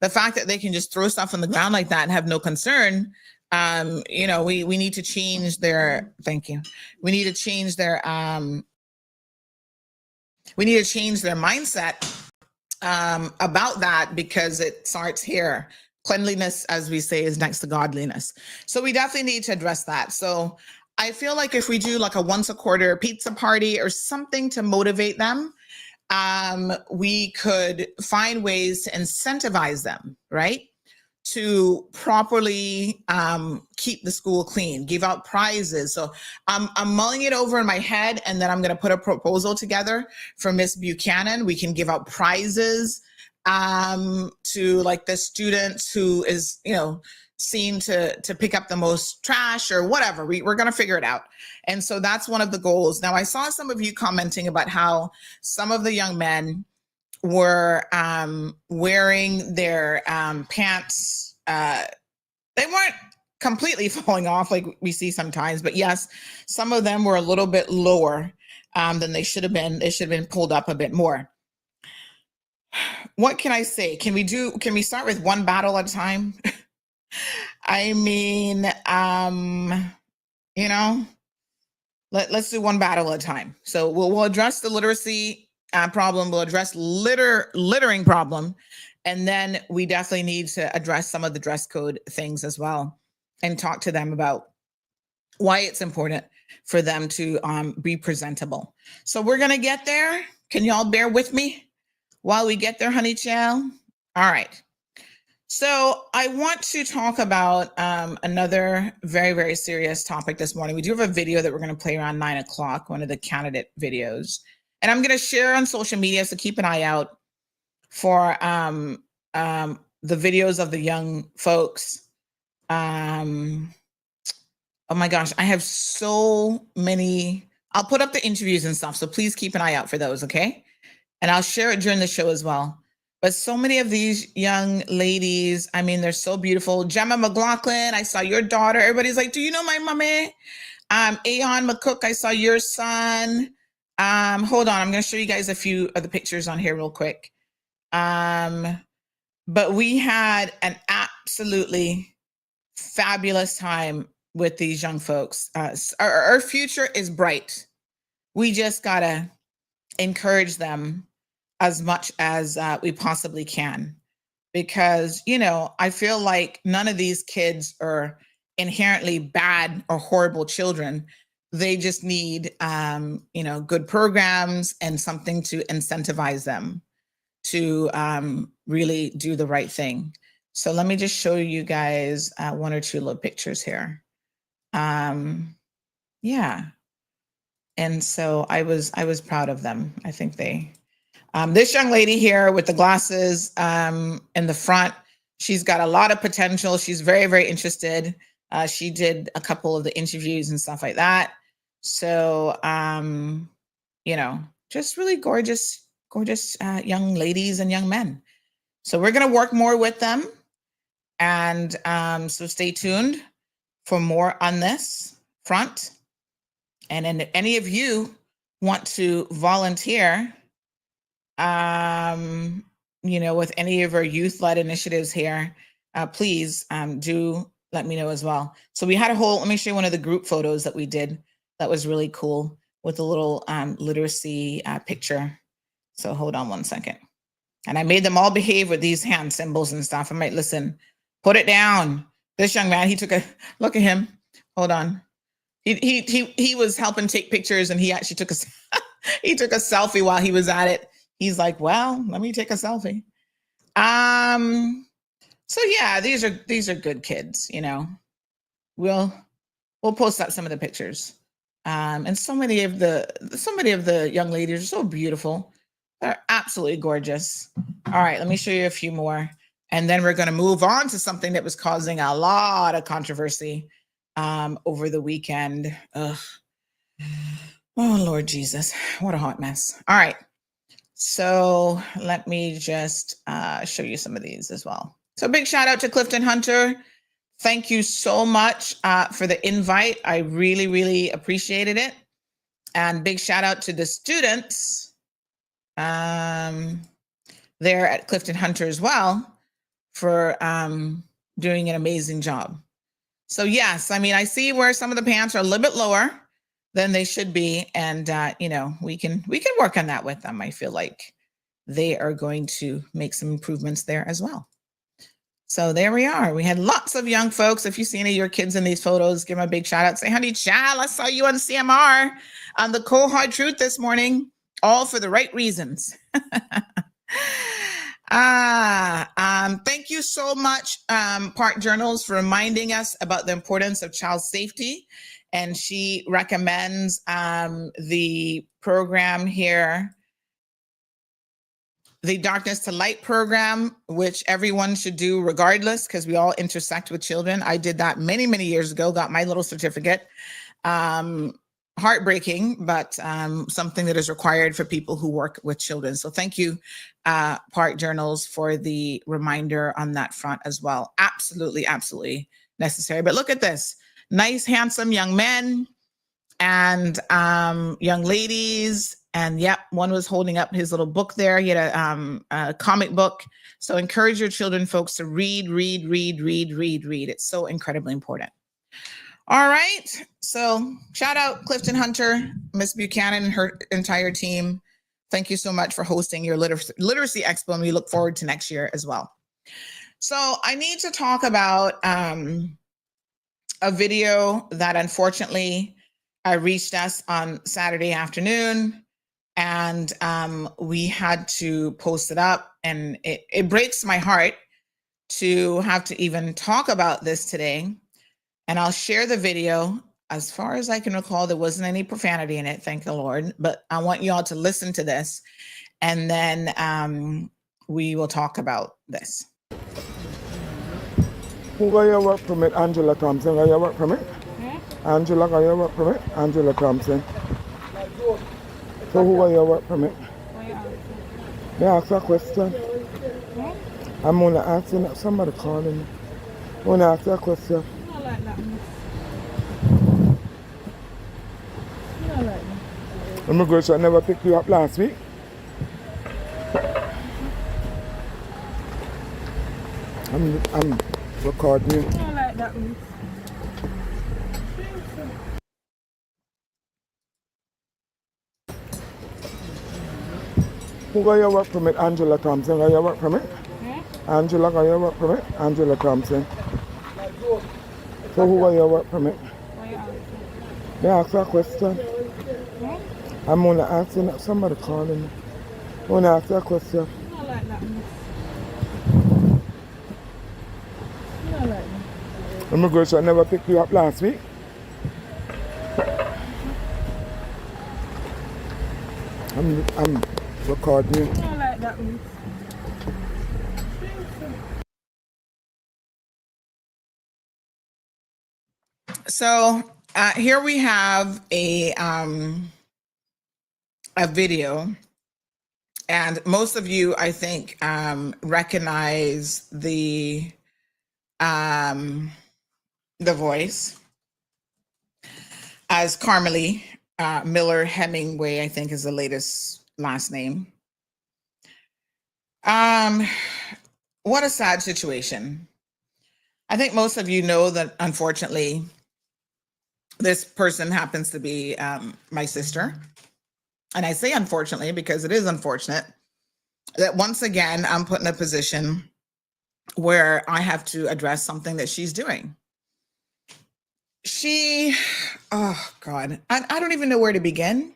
The fact that they can just throw stuff on the ground like that and have no concern. We need to change their. Thank you. We need to change their. We need to change their mindset about that, because it starts here. Cleanliness, as we say, is next to godliness. So we definitely need to address that. So I feel like if we do like a once a quarter pizza party or something to motivate them, we could find ways to incentivize them, right? To properly keep the school clean, give out prizes. So I'm mulling it over in my head, and then I'm going to put a proposal together for Miss Buchanan. We can give out prizes to like the students who is, seen to pick up the most trash or whatever. We're going to figure it out. And so that's one of the goals. Now, I saw some of you commenting about how some of the young men were wearing their pants. They weren't completely falling off like we see sometimes, but yes, some of them were a little bit lower than they should have been. They should have been pulled up a bit more. What can I say? Can we start with one battle at a time? I mean, let's do one battle at a time. So we'll address the literacy problem. We'll address littering problem. And then we definitely need to address some of the dress code things as well, and talk to them about why it's important for them to be presentable. So we're going to get there. Can y'all bear with me while we get there, honey child? All right. So I want to talk about another very, very serious topic this morning. We do have a video that we're going to play around 9 o'clock, one of the candidate videos. And I'm going to share on social media, so keep an eye out for the videos of the young folks. Oh my gosh, I have so many. I'll put up the interviews and stuff, so please keep an eye out for those, okay? And I'll share it during the show as well. But so many of these young ladies, I mean, they're so beautiful. Gemma McLaughlin, I saw your daughter. Everybody's like, do you know my mommy? Aeon McCook, I saw your son. Hold on, I'm going to show you guys a few of the pictures on here real quick. But we had an absolutely fabulous time with these young folks. Our future is bright. We just got to encourage them as much as we possibly can, because, I feel like none of these kids are inherently bad or horrible children. They just need, good programs and something to incentivize them to really do the right thing. So let me just show you guys one or two little pictures here. Yeah. And so I was proud of them. I think this young lady here with the glasses in the front, she's got a lot of potential. She's very, very interested. She did a couple of the interviews and stuff like that. So, just really gorgeous young ladies and young men. So we're going to work more with them. And so stay tuned. for more on this front. And then if any of you want to volunteer, with any of our youth-led initiatives here, please do let me know as well. So we had let me show you one of the group photos that we did that was really cool with a little literacy picture. So hold on one second. And I made them all behave with these hand symbols and stuff. I might listen, put it down. This young man, he took look at him. Hold on. He was helping take pictures, and he actually took he took a selfie while he was at it. He's like, well, let me take a selfie. So yeah, these are good kids, We'll post up some of the pictures. And so many of the young ladies are so beautiful. They're absolutely gorgeous. All right, let me show you a few more. And then we're going to move on to something that was causing a lot of controversy over the weekend. Ugh. Oh, Lord Jesus, what a hot mess. All right. So let me just show you some of these as well. So big shout out to Clifton Hunter. Thank you so much for the invite. I really, really appreciated it. And big shout out to the students there at Clifton Hunter as well for doing an amazing job. So yes, I mean, I see where some of the pants are a little bit lower than they should be. And, we can work on that with them. I feel like they are going to make some improvements there as well. So there we are. We had lots of young folks. If you see any of your kids in these photos, give them a big shout out. Say, honey, child, I saw you on CMR on the Cold Hard Truth this morning, all for the right reasons. Thank you so much, Park Journals, for reminding us about the importance of child safety. And she recommends the program here, the Darkness to Light program, which everyone should do regardless, because we all intersect with children. I did that many, many years ago, got my little certificate. Heartbreaking, but something that is required for people who work with children. So thank you, Park Journals, for the reminder on that front as well. Absolutely, absolutely necessary. But look at this. Nice, handsome young men and young ladies. And yep, one was holding up his little book there. He had a comic book. So encourage your children, folks, to read. It's so incredibly important. All right. So shout out Clifton Hunter, Miss Buchanan, and her entire team. Thank you so much for hosting your literacy expo, and we look forward to next year as well. So I need to talk about a video that unfortunately reached us on Saturday afternoon, and we had to post it up, and it breaks my heart to have to even talk about this today. And I'll share the video. As far as I can recall, there wasn't any profanity in it, thank the Lord. But I want you all to listen to this, and then we will talk about this. Who got your work permit? Angela Thompson got your work permit? Angela got your work permit? Angela Thompson. So who got your work permit? May I ask a question? I'm only asking, somebody calling me. I want to ask you a question. Immigration never picked you up last week? I'm recording you. I don't like that one. Who got your work permit? Angela Thompson got your work permit? Angela got your work permit? Angela Thompson. So who got your work permit? May I ask you a question? I'm only asking, somebody calling me. I want to ask you a question. I don't like that one. I don't like that. Immigration never picked you up last week? I'm recording you. I don't like that one. So here we have a video, and most of you, I think, recognize the the voice as Carmelie Miller Hemingway, I think is the latest last name. What a sad situation. I think most of you know that, unfortunately, this person happens to be my sister. And I say unfortunately because it is unfortunate that once again, I'm put in a position where I have to address something that she's doing. Oh God, I don't even know where to begin.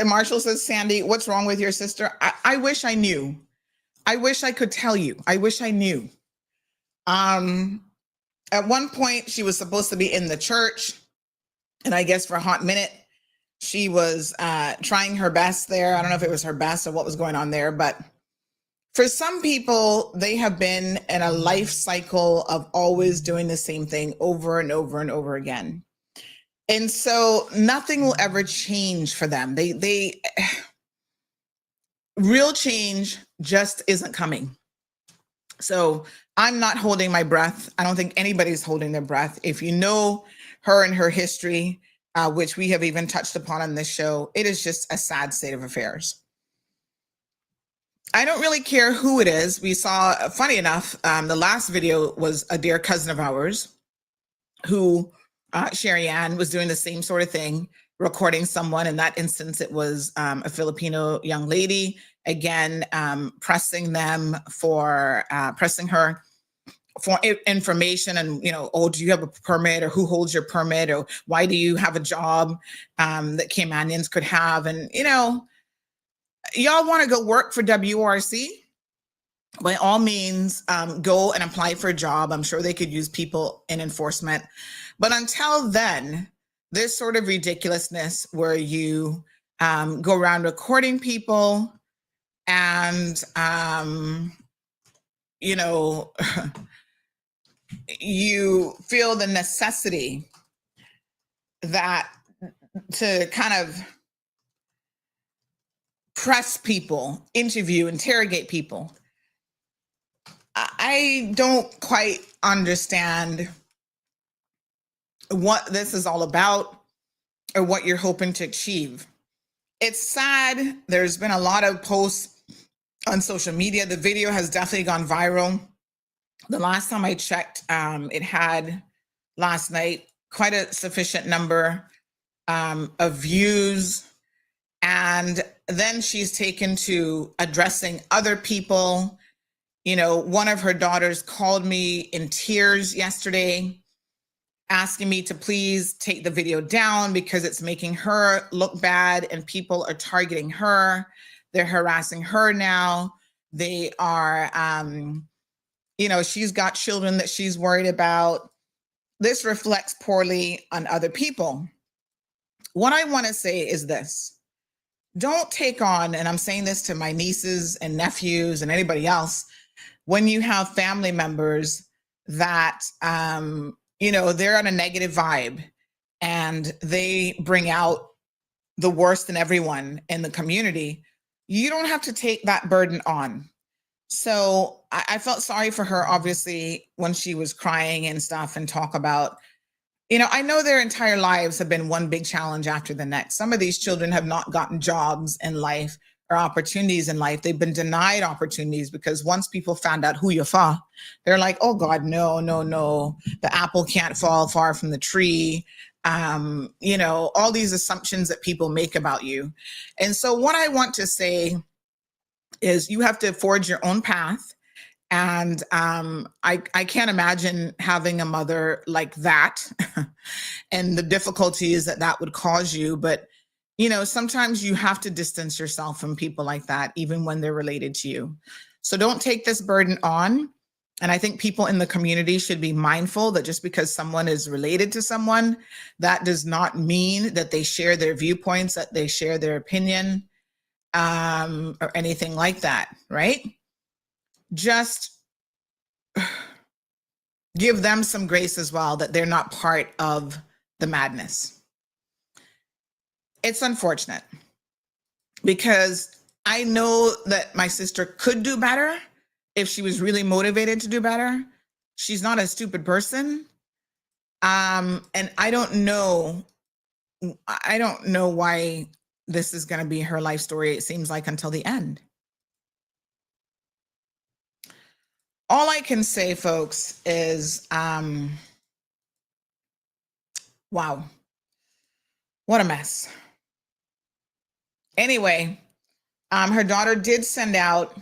Marshall says, Sandy, what's wrong with your sister? I wish I knew. I wish I could tell you. I wish I knew. At one point, she was supposed to be in the church. And I guess for a hot minute, she was trying her best there. I don't know if it was her best or what was going on there. But for some people, they have been in a life cycle of always doing the same thing over and over and over again. And so nothing will ever change for them. They real change just isn't coming. So I'm not holding my breath. I don't think anybody's holding their breath. If you know her and her history, which we have even touched upon on this show, it is just a sad state of affairs. I don't really care who it is. We saw, funny enough, the last video was a dear cousin of ours who, Sherry Ann, was doing the same sort of thing, recording someone. In that instance, it was a Filipino young lady, again, pressing her for information and, oh, do you have a permit, or who holds your permit, or why do you have a job that Caymanians could have? And, y'all want to go work for WRC? By all means, go and apply for a job. I'm sure they could use people in enforcement. But until then, this sort of ridiculousness where you go around recording people and, you feel the necessity that to kind of press people, interview, interrogate people. I don't quite understand what this is all about or what you're hoping to achieve. It's sad. There's been a lot of posts on social media. The video has definitely gone viral. The last time I checked, it had last night quite a sufficient number of views. And then she's taken to addressing other people. One of her daughters called me in tears yesterday, asking me to please take the video down because it's making her look bad and people are targeting her. They're harassing her now. They are, she's got children that she's worried about. This reflects poorly on other people. What I want to say is this. Don't take on, and I'm saying this to my nieces and nephews and anybody else, when you have family members that, they're on a negative vibe and they bring out the worst in everyone in the community, you don't have to take that burden on. So I felt sorry for her, obviously, when she was crying and stuff and talk about, I know their entire lives have been one big challenge after the next. Some of these children have not gotten jobs in life or opportunities in life. They've been denied opportunities because once people found out who you are, they're like, oh God, no. The apple can't fall far from the tree. All these assumptions that people make about you. And so what I want to say is you have to forge your own path. And I can't imagine having a mother like that and the difficulties that would cause you. But, sometimes you have to distance yourself from people like that, even when they're related to you. So don't take this burden on. And I think people in the community should be mindful that just because someone is related to someone, that does not mean that they share their viewpoints, that they share their opinion, or anything like that, right? Just give them some grace as well, that they're not part of the madness. It's unfortunate because I know that my sister could do better if she was really motivated to do better. She's not a stupid person. And I don't know why this is going to be her life story, it seems like, until the end. All I can say, folks, is wow, what a mess. Anyway, her daughter did send out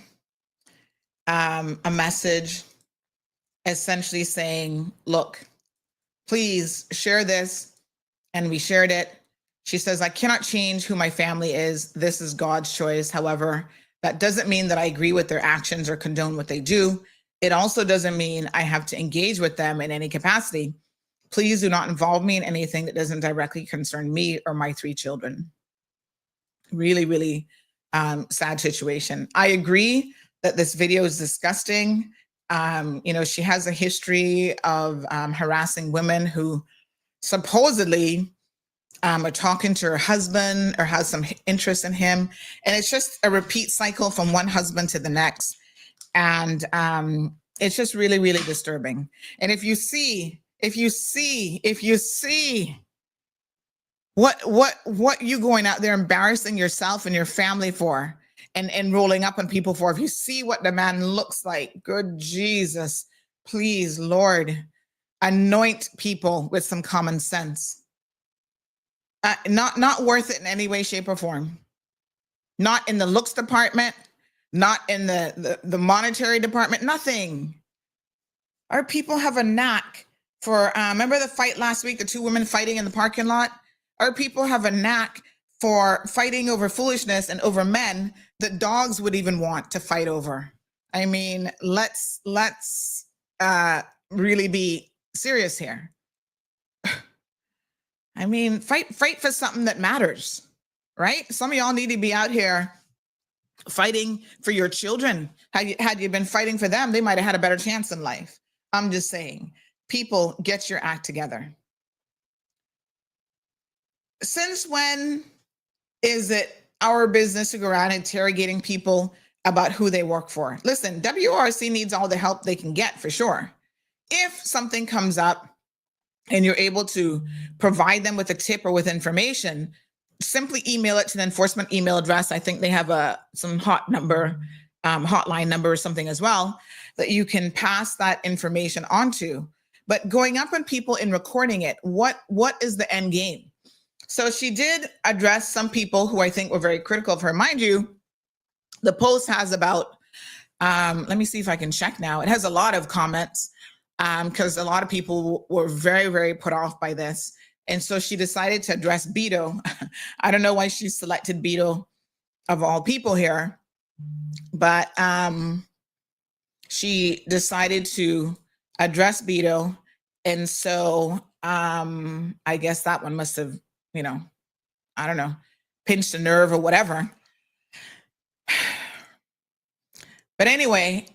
a message essentially saying, look, please share this. And we shared it. She says, I cannot change who my family is. This is God's choice. However, that doesn't mean that I agree with their actions or condone what they do. It also doesn't mean I have to engage with them in any capacity. Please do not involve me in anything that doesn't directly concern me or my 3 children. Really, really sad situation. I agree that this video is disgusting. She has a history of harassing women who supposedly are talking to her husband or has some interest in him. And it's just a repeat cycle from one husband to the next. And it's just really, really disturbing. And if you see what you going out there embarrassing yourself and your family for and rolling up on people for, if you see what the man looks like, good Jesus, please, Lord, anoint people with some common sense. Not worth it in any way, shape, or form. Not in the looks department, not in the monetary department, nothing. Our people have a knack for, remember the fight last week, the 2 women fighting in the parking lot? Our people have a knack for fighting over foolishness and over men that dogs would even want to fight over. I mean, let's really be serious here. I mean, fight for something that matters, right? Some of y'all need to be out here fighting for your children. Had you been fighting for them, they might have had a better chance in life. I'm just saying, people, get your act together. Since when is it our business to go around interrogating people about who they work for? Listen, WRC needs all the help they can get, for sure. If something comes up and you're able to provide them with a tip or with information, simply email it to the enforcement email address. I think they have some hotline number or something as well that you can pass that information on to. But going up on people and recording it, what is the end game? So she did address some people who I think were very critical of her. Mind you, the post has about, let me see if I can check now. It has a lot of comments because a lot of people were very, very put off by this. And so she decided to address Beto. I don't know why she selected Beto of all people here, but she decided to address Beto. And so I guess that one must have, I don't know, pinched a nerve or whatever. But anyway,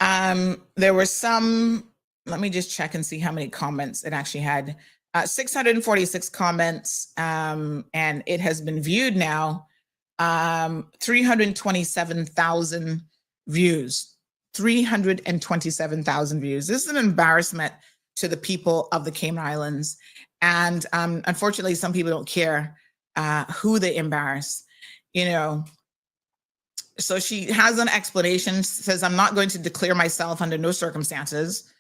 there were some, let me just check and see how many comments it actually had. 646 comments, and it has been viewed now, 327,000 views. 327,000 views. This is an embarrassment to the people of the Cayman Islands. And unfortunately, some people don't care who they embarrass, So she has an explanation, says, I'm not going to declare myself under no circumstances.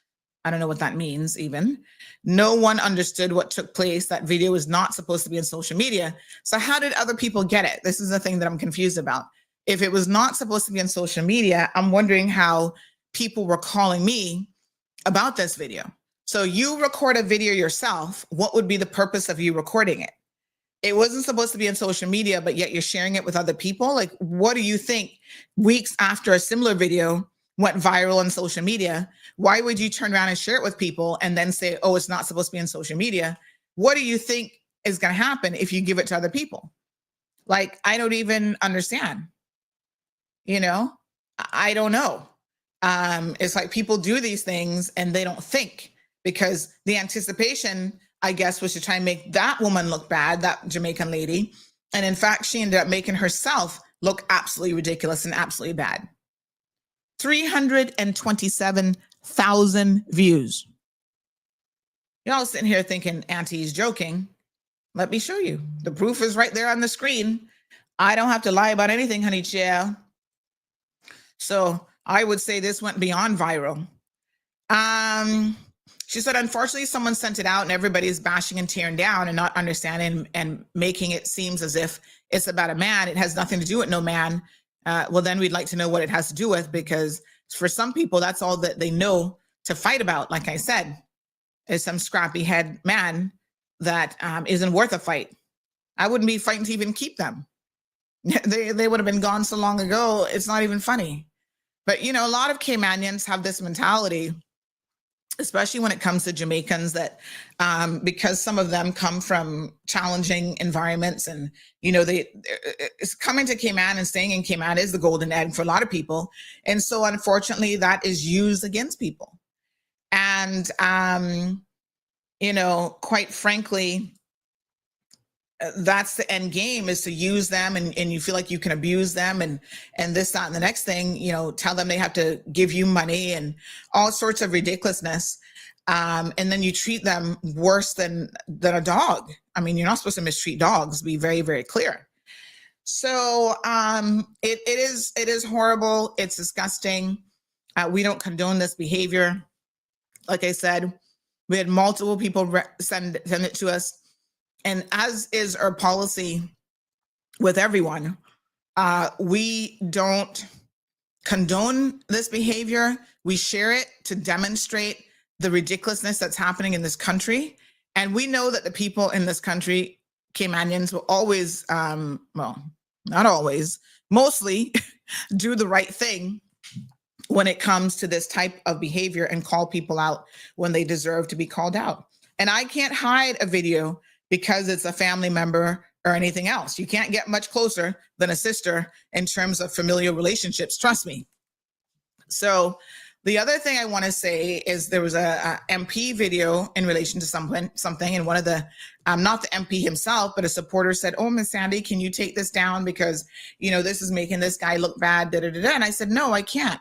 I don't know what that means even. No one understood what took place. That video is not supposed to be on social media. So how did other people get it? This is the thing that I'm confused about. If it was not supposed to be on social media, I'm wondering how people were calling me about this video. So you record a video yourself. What would be the purpose of you recording it? It wasn't supposed to be on social media, but yet you're sharing it with other people. Like, what do you think weeks after a similar video went viral on social media? Why would you turn around and share it with people and then say, oh, it's not supposed to be on social media? What do you think is going to happen if you give it to other people? Like, I don't even understand. I don't know. It's like people do these things and they don't think, because the anticipation, I guess, was to try and make that woman look bad, that Jamaican lady. And in fact, she ended up making herself look absolutely ridiculous and absolutely bad. 327,000 views. Y'all sitting here thinking Auntie's joking. Let me show you. The proof is right there on the screen. I don't have to lie about anything, honey child. So I would say this went beyond viral. She said, unfortunately, someone sent it out and everybody's bashing and tearing down and not understanding and making it seems as if it's about a man. It has nothing to do with no man. Well, then we'd like to know what it has to do with, because for some people, that's all that they know to fight about. Like I said, is some scrappy head man that isn't worth a fight. I wouldn't be fighting to even keep them. They would have been gone so long ago. It's not even funny. But, you know, a lot of Caymanians have this mentality, especially when it comes to Jamaicans, that because some of them come from challenging environments and, you know, it's coming to Cayman and staying in Cayman is the golden egg for a lot of people. And so unfortunately, that is used against people. And, you know, quite frankly, that's the end game, is to use them, and you feel like you can abuse them and this, that, and the next thing, you know, tell them they have to give you money and all sorts of ridiculousness. And then you treat them worse than a dog. I mean, you're not supposed to mistreat dogs, be very, very clear. So it is horrible. It's disgusting. We don't condone this behavior. Like I said, we had multiple people send it to us. And as is our policy with everyone, we don't condone this behavior. We share it to demonstrate the ridiculousness that's happening in this country. And we know that the people in this country, Caymanians, will always, well, not always, mostly do the right thing when it comes to this type of behavior and call people out when they deserve to be called out. And I can't hide a video because it's a family member or anything else. You can't get much closer than a sister in terms of familial relationships, trust me. So the other thing I want to say is there was a MP video in relation to something, and one of the, not the MP himself, but a supporter said, oh, Miss Sandy, can you take this down because, you know, this is making this guy look bad, da, da, da, da. And I said, no, I can't.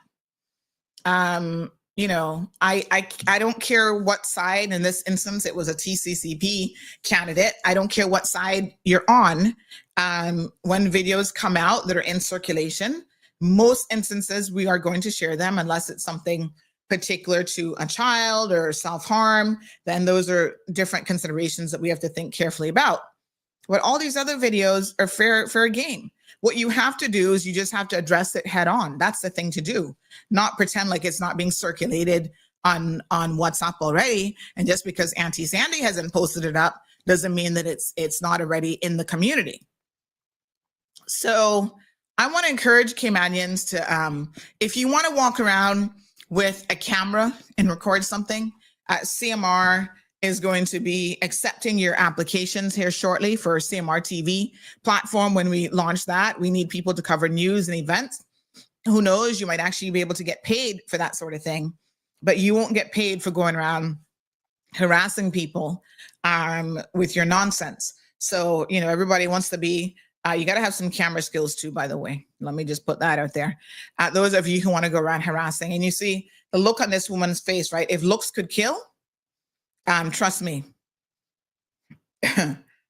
You know, I don't care what side. In this instance, it was a TCCP candidate. I don't care what side you're on. When videos come out that are in circulation, most instances we are going to share them unless it's something particular to a child or self-harm. Then those are different considerations that we have to think carefully about. But all these other videos are fair game. What you have to do is you just have to address it head on. That's the thing to do. Not pretend like it's not being circulated on WhatsApp already. And just because Auntie Sandy hasn't posted it up doesn't mean that it's not already in the community. So I want to encourage Caymanians to, if you want to walk around with a camera and record something, CMR is going to be accepting your applications here shortly for CMR TV platform. When we launch that, we need people to cover news and events. Who knows, you might actually be able to get paid for that sort of thing, but you won't get paid for going around harassing people with your nonsense. So, you know, everybody wants to be, you got to have some camera skills too, by the way. Let me just put that out there. Those of you who want to go around harassing, and you see the look on this woman's face, right? If looks could kill, trust me,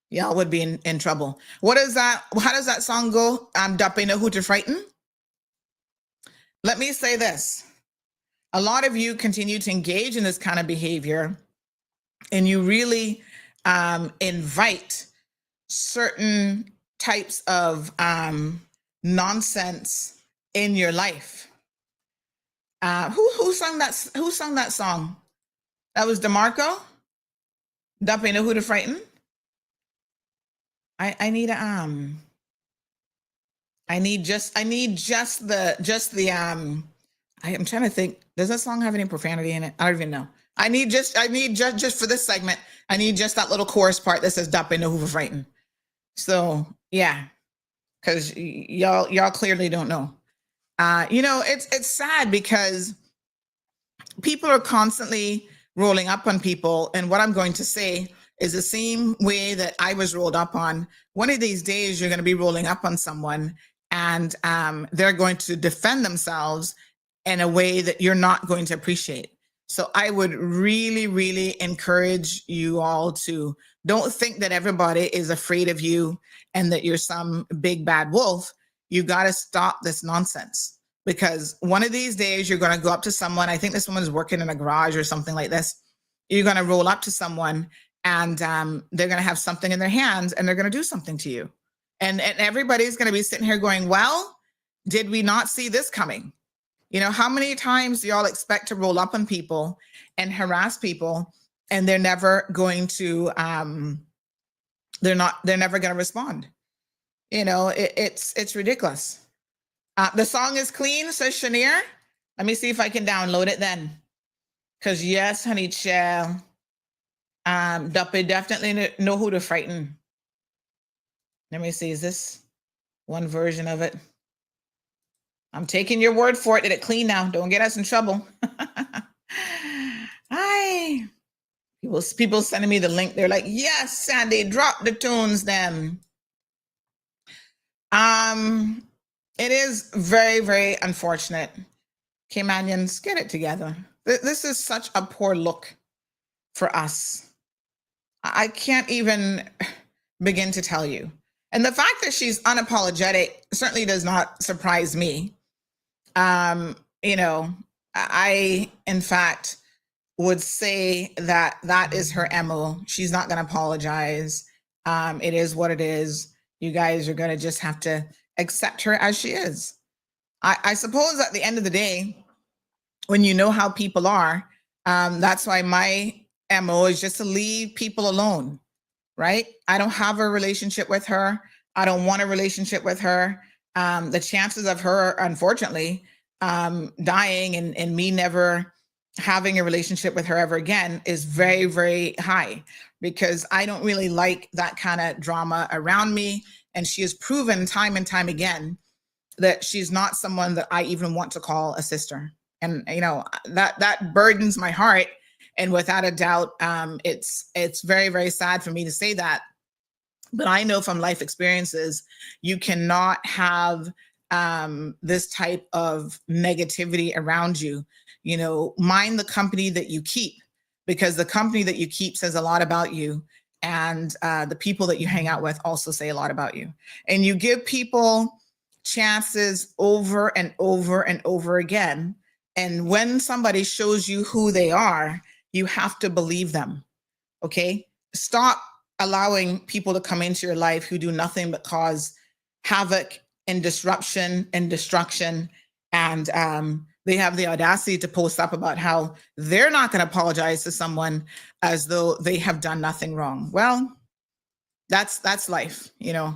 y'all would be in trouble. What is that? How does that song go? Dape know who to frighten. Let me say this. A lot of you continue to engage in this kind of behavior, and you really invite certain types of nonsense in your life. Who sung that? Who sung that song? That was DeMarco. Dape know who to frighten. I need I'm trying to think. Does that song have any profanity in it? I don't even know. I need just for this segment, I need just that little chorus part that says Dape know who to frighten. So yeah, because y'all clearly don't know. You know, it's sad because people are constantly rolling up on people. And what I'm going to say is the same way that I was rolled up on. One of these days, you're going to be rolling up on someone and they're going to defend themselves in a way that you're not going to appreciate. So I would really, really encourage you all to don't think that everybody is afraid of you and that you're some big bad wolf. You got to stop this nonsense, because one of these days you're going to go up to someone. I think this woman is working in a garage or something like this. You're going to roll up to someone and they're going to have something in their hands and they're going to do something to you. And everybody's going to be sitting here going, well, did we not see this coming? You know, how many times do y'all expect to roll up on people and harass people and they're never going to, they're never going to respond? You know, it's ridiculous. The song is clean, says Shanier. Let me see if I can download it then. Because yes, honey, child, Duppy definitely know who to frighten. Let me see, is this one version of it? I'm taking your word for it that it's clean now. Don't get us in trouble. Hi. People sending me the link. They're like, yes, Sandy, drop the tunes then. It is very, very unfortunate. Caymanians, get it together. This is such a poor look for us. I can't even begin to tell you. And the fact that she's unapologetic certainly does not surprise me. You know, I, in fact, would say that that is her MO. She's not going to apologize. It is what it is. You guys are going to just have to accept her as she is. I suppose at the end of the day, when you know how people are, that's why my MO is just to leave people alone, right? I don't have a relationship with her. I don't want a relationship with her. The chances of her, unfortunately, dying and me never having a relationship with her ever again is very, very high, because I don't really like that kind of drama around me. And she has proven time and time again that she's not someone that I even want to call a sister. And, you know, that burdens my heart. And without a doubt, it's very, very sad for me to say that. But I know from life experiences, you cannot have this type of negativity around you. You know, mind the company that you keep, because the company that you keep says a lot about you. And the people that you hang out with also say a lot about you. And you give people chances over and over and over again. And when somebody shows you who they are, you have to believe them. Okay? Stop allowing people to come into your life who do nothing but cause havoc and disruption and destruction. And they have the audacity to post up about how they're not going to apologize to someone as though they have done nothing wrong. Well, that's life, you know.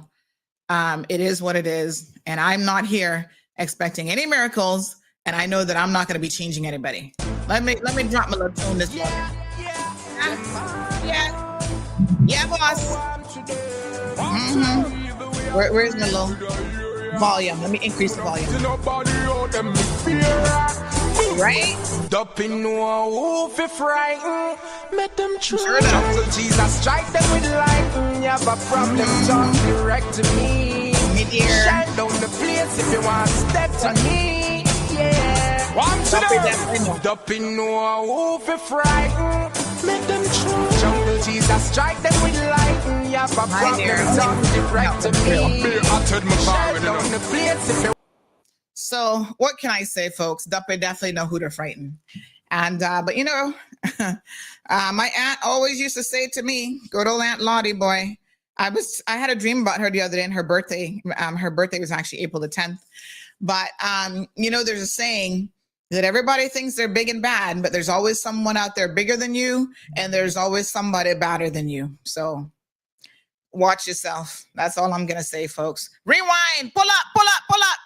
It is what it is. And I'm not here expecting any miracles. And I know that I'm not going to be changing anybody. Let me drop my little tune this morning. Yeah, boss. Where's my little volume? Let me increase the volume. Right? Dumping no who fi frighten. Make them true. Until Jesus strike them with lightning. You have a problem, talk direct to me. Shine down the place if you want step to me. Yeah. One to them. Dumping no who fi frighten. Make them true. Jungle Jesus strike them with lightning. You have a problem, talk direct to me. Shine down the place if you. So what can I say, folks? Duppy definitely know who to frighten. And, but you know, my aunt always used to say to me, good old Aunt Lottie boy, I had a dream about her the other day and her birthday. Her birthday was actually April the 10th. But, you know, there's a saying that everybody thinks they're big and bad, but there's always someone out there bigger than you. And there's always somebody badder than you. So watch yourself. That's all I'm going to say, folks. Rewind, pull up,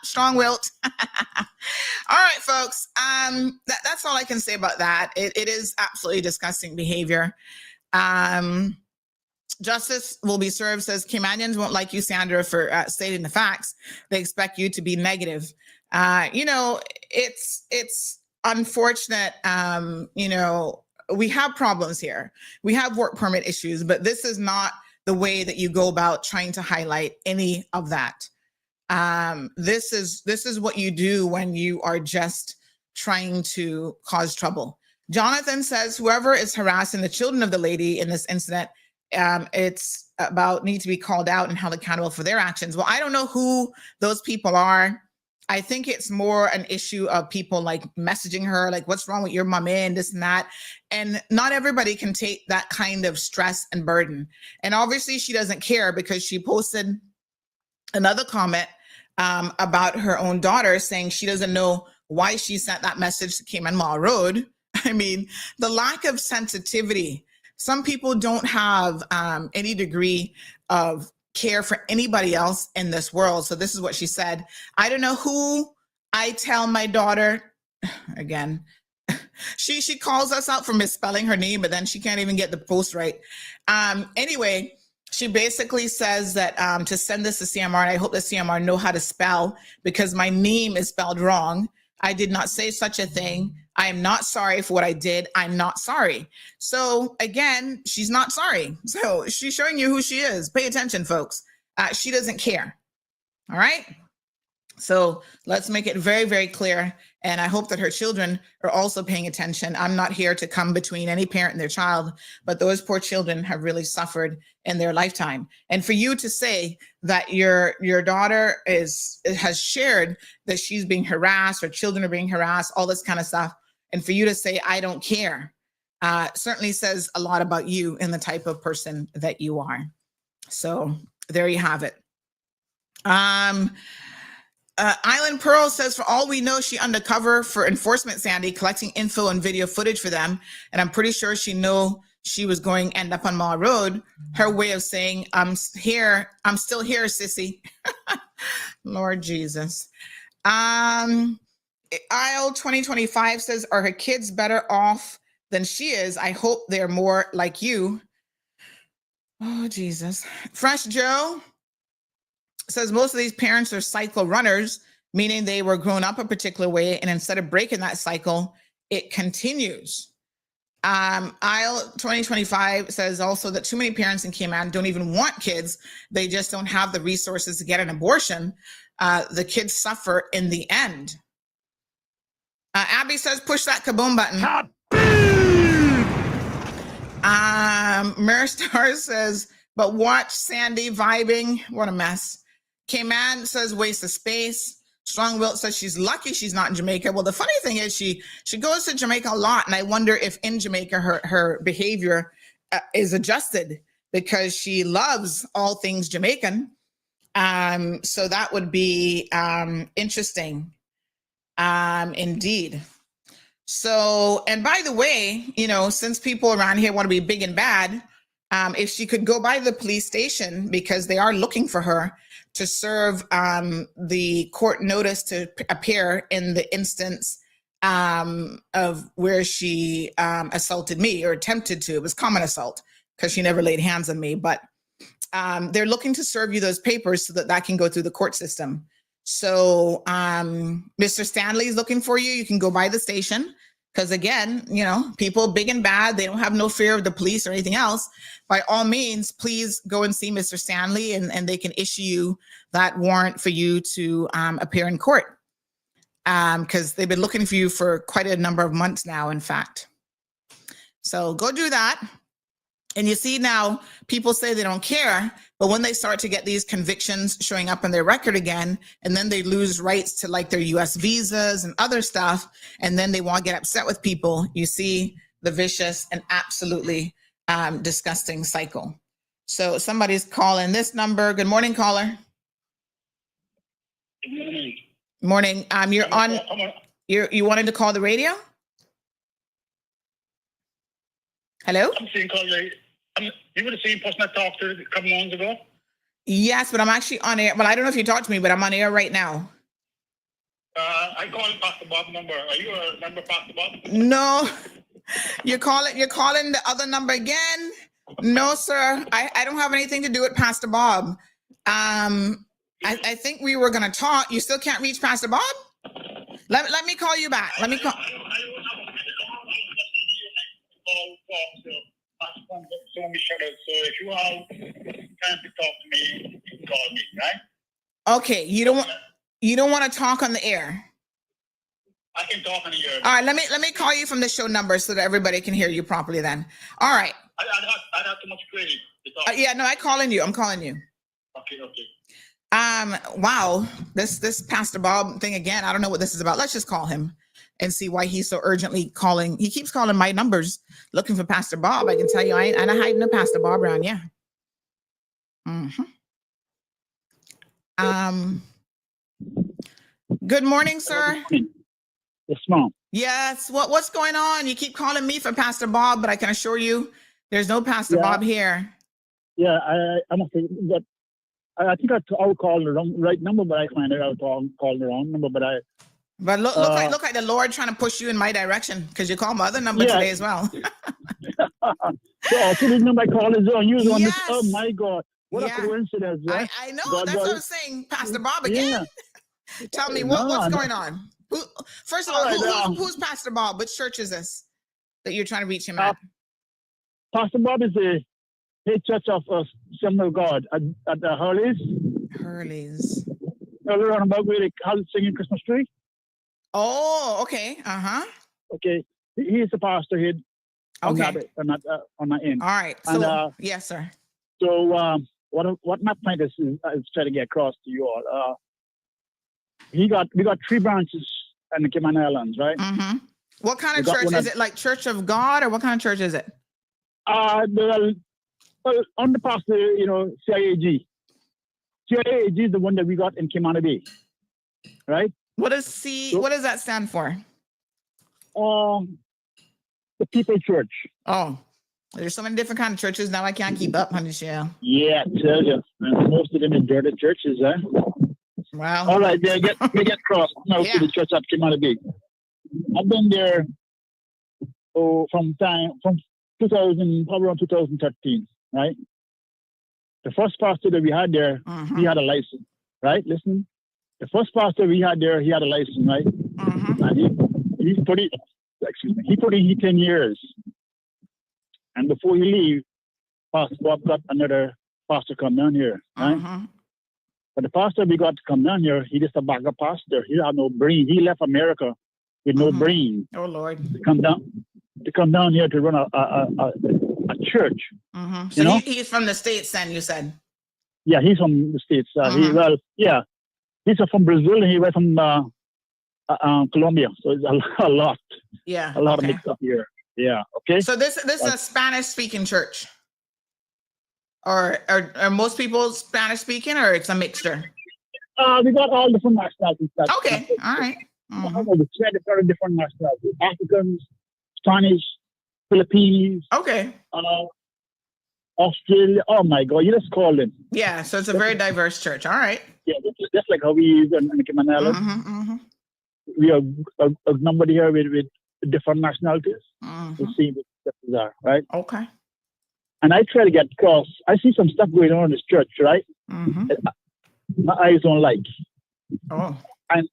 strong-willed. All right, folks. That's all I can say about that. It is absolutely disgusting behavior. Justice will be served, says Caymanians won't like you, Sandra, for stating the facts. They expect you to be negative. You know, it's unfortunate. You know, we have problems here. We have work permit issues, but this is not the way that you go about trying to highlight any of that. This is what you do when you are just trying to cause trouble. Jonathan says whoever is harassing the children of the lady in this incident, it's about need to be called out and held accountable for their actions. Well, I don't know who those people are. I think it's more an issue of people like messaging her, like, what's wrong with your mom and this and that. And not everybody can take that kind of stress and burden. And obviously she doesn't care because she posted another comment about her own daughter saying she doesn't know why she sent that message to Cayman Mall Road. I mean, the lack of sensitivity. Some people don't have any degree of care for anybody else in this world. So this is what she said. I don't know who I tell my daughter, again, she calls us out for misspelling her name, but then she can't even get the post right. Anyway, she basically says that to send this to CMR, and I hope the CMR know how to spell because my name is spelled wrong. I did not say such a thing. I am not sorry for what I did. I'm not sorry. So again, she's not sorry. So she's showing you who she is. Pay attention, folks. She doesn't care. All right. So let's make it very, very clear. And I hope that her children are also paying attention. I'm not here to come between any parent and their child, but those poor children have really suffered in their lifetime. And for you to say that your daughter has shared that she's being harassed or children are being harassed, all this kind of stuff, and for you to say, I don't care, certainly says a lot about you and the type of person that you are. So there you have it. Island Pearl says, for all we know, she undercover for enforcement, Sandy, collecting info and video footage for them. And I'm pretty sure she know she was going to end up on Mall Road. Her way of saying, I'm here. I'm still here, sissy. Lord Jesus. Aisle 2025 says, are her kids better off than she is? I hope they're more like you. Oh, Jesus. Fresh Joe says most of these parents are cycle runners, meaning they were grown up a particular way, and instead of breaking that cycle, it continues. Aisle 2025 says also that too many parents in Cayman don't even want kids. They just don't have the resources to get an abortion. The kids suffer in the end. Abby says, push that kaboom button. Maristar says, but watch Sandy vibing. What a mess. Cayman says, waste of space. Strong Wilt says she's lucky she's not in Jamaica. Well, the funny thing is she goes to Jamaica a lot, and I wonder if in Jamaica her behavior is adjusted because she loves all things Jamaican. So that would be interesting. Indeed. So, and by the way, you know, since people around here want to be big and bad, if she could go by the police station, because they are looking for her to serve the court notice to appear in the instance of where she assaulted me or attempted to. It was common assault because she never laid hands on me, but they're looking to serve you those papers so that that can go through the court system. So Mr. Stanley is looking for you. You can go by the station because, again, you know, people big and bad, they don't have no fear of the police or anything else. By all means, please go and see Mr. Stanley and they can issue you that warrant for you to appear in court because they've been looking for you for quite a number of months now, in fact. So go do that. And you see now people say they don't care, but when they start to get these convictions showing up in their record again, and then they lose rights to like their US visas and other stuff, and then they want to get upset with people, you see the vicious and absolutely disgusting cycle. So somebody's calling this number. Good morning, caller. Good morning. Morning. You're on. You wanted to call the radio? Hello? I'm seeing caller. You were the same person I talked to a couple months ago? Yes, but I'm actually on air. Well, I don't know if you talked to me, but I'm on air right now. I called Pastor Bob number. Are you a member of Pastor Bob? No. You're calling the other number again? No, sir. I don't have anything to do with Pastor Bob. I think we were going to talk. You still can't reach Pastor Bob? Let me call you back. Let me call. So if you have time to talk to me, you can call me, right? Okay, you don't want to talk on the air. I can talk on the air. All right, let me call you from the show number so that everybody can hear you properly then. All right. I have too much credit to talk. Yeah, no, I'm calling you. Okay. Wow, this Pastor Bob thing again. I don't know what this is about. Let's just call him and see why he's so urgently calling. He keeps calling my numbers looking for Pastor Bob. I can tell you, I'm not hiding a Pastor Bob around. Yeah. Good morning, sir. Yes, ma'am. Yes. What's going on? You keep calling me for Pastor Bob, but I can assure you, there's no Pastor Bob here. Yeah, I must say that I think I'll call the right number, but I find it I'll call the wrong number. But look like the Lord trying to push you in my direction because you called my other number today as well. So the number I call is on you. Yes. Oh my God. What a coincidence. Right? I know. That's what I'm saying. Pastor Bob again. Yeah. Tell me what's going on. First of all, who's Pastor Bob? Which church is this that you're trying to reach him at? Pastor Bob is the head church of Assembly of God at the Hurley's. Earlier on about where they singing Christmas tree. Oh, okay. Okay. He's the pastor head on that end. All right. So, yes, sir. So what my point is trying to get across to you all. We got 3 branches in the Cayman Islands, right? Mm-hmm. What kind of church is it? Like Church of God, or what kind of church is it? On the pastor, CIAG. CIAG is the one that we got in Cayman Bay, right? What does that stand for? The People Church. Oh, there's so many different kind of churches now. I can't keep up, honey. Yeah, tell you. Most of them are dirty churches, eh? Wow. All right, they get crossed now to the church at Cayman Bay. I've been there from 2000, probably around 2013, right? The first pastor that we had there, he had a license, right? Listen, the first pastor we had there, he had a license, right? And he put in 10 years. And before he leave, Pastor Bob got another pastor come down here, right? But the pastor we got to come down here, he just a backup pastor. He had no brain. He left America with no brain. Oh Lord! To come down here to run a church. So he's from the States, then you said? Yeah, he's from the States. He's from Brazil and he went from Colombia. So it's a lot. Yeah, a lot of mixed up here. Yeah. Okay. So this is a Spanish-speaking church, or are most people Spanish-speaking, or it's a mixture? We got all different nationalities. Okay. All right. Different nationalities: Africans, Spanish, Philippines. Okay. Australia. Oh my God! You just called them. Yeah. So it's a very diverse church. All right. Yeah, just like how we use in the Cayman Islands. We have a number here with different nationalities. To see what these are, right? Okay. And I try to get across. I see some stuff going on in this church, right? My eyes don't like. Oh. And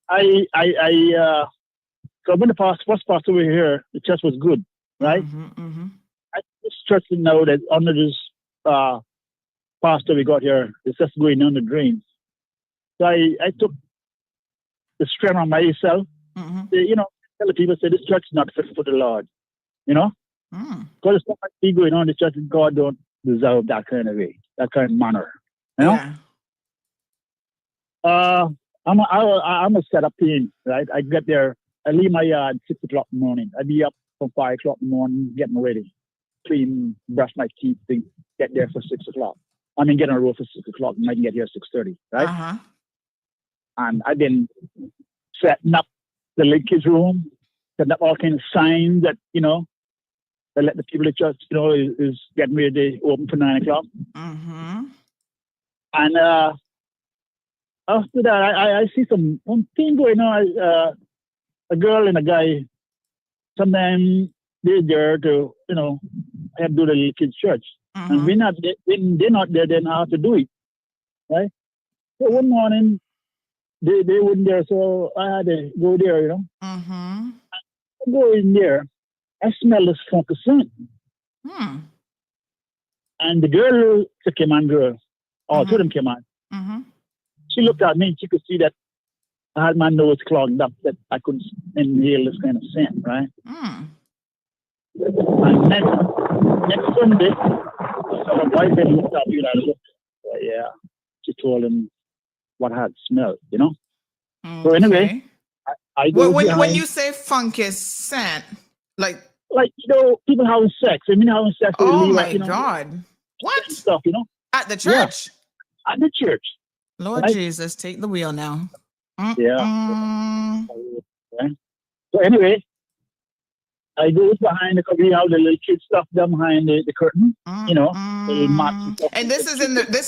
so when the first pastor we here, the church was good, right? I this church now that under this pastor we got here, it's just going down the drain. So I took the strength on myself. Tell the people, say this church is not fit for the Lord. Because there's so much thing going on in the church, and God don't deserve that kind of way, that kind of manner. Yeah. I'm a setup team, right? I get there, I leave my yard 6 o'clock in the morning. I be up from 5 o'clock in the morning, getting ready, clean, brush my teeth, get there for 6 o'clock. I mean, get on the road for 6 o'clock, and I can get here at 6:30, right? And I've been setting up the little kids' room, setting up all kinds of signs that, that let the people at church, is getting ready to open for 9 o'clock. And after that, I see some thing going on. A girl and a guy, sometimes they're there to, help do the little kids' church. And when they're not there, then I have to do it, right? So one morning, they weren't there, so I had to go there, I go in there, I smell this funky scent. And the girl, the Cayman girl, two of them came on. She looked at me, and she could see that I had my nose clogged up that I couldn't inhale this kind of scent, right? And next Sunday, so my wife then looked up, you know, yeah. She told him what I had smelled, you know. Okay. So anyway, I go when you say funky scent, like you know, people having sex. I mean, having sex. Oh leave, my you know, God! What stuff, you know? At the church? Yeah, at the church. Lord right? Jesus, take the wheel now. Yeah. So anyway, I go behind the we have the little kid stuff down behind the curtain, you know, little mats and stuff. And this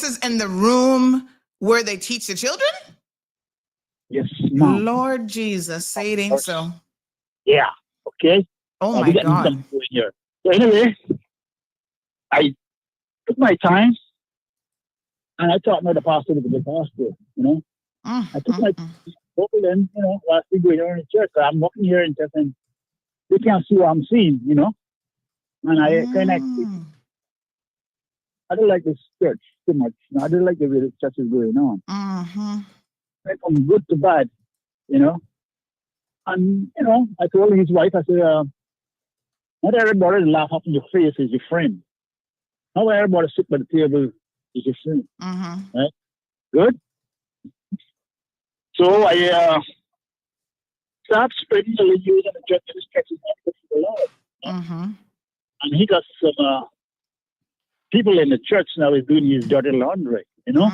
is in the room where they teach the children? Yes, ma'am. Lord Jesus, say it ain't so. Yeah. Okay. Oh my God. Here. So anyway, I took my time and I taught my the pastor with the pastor, you know. I took my people in, you know, while we go here in the church. I'm walking here in church and they can't see what I'm seeing, you know. And I kind of, I don't like this church too much. You know, I don't like the way this church is going on. Right from good to bad, you know. And, you know, I told his wife, I said, not everybody laugh up in your face is your friend. Not everybody sit by the table is your friend. Right? Good? So I started spreading the news and the church in this church is not good for the Lord. And he got some people in the church now is doing his dirty laundry, you know?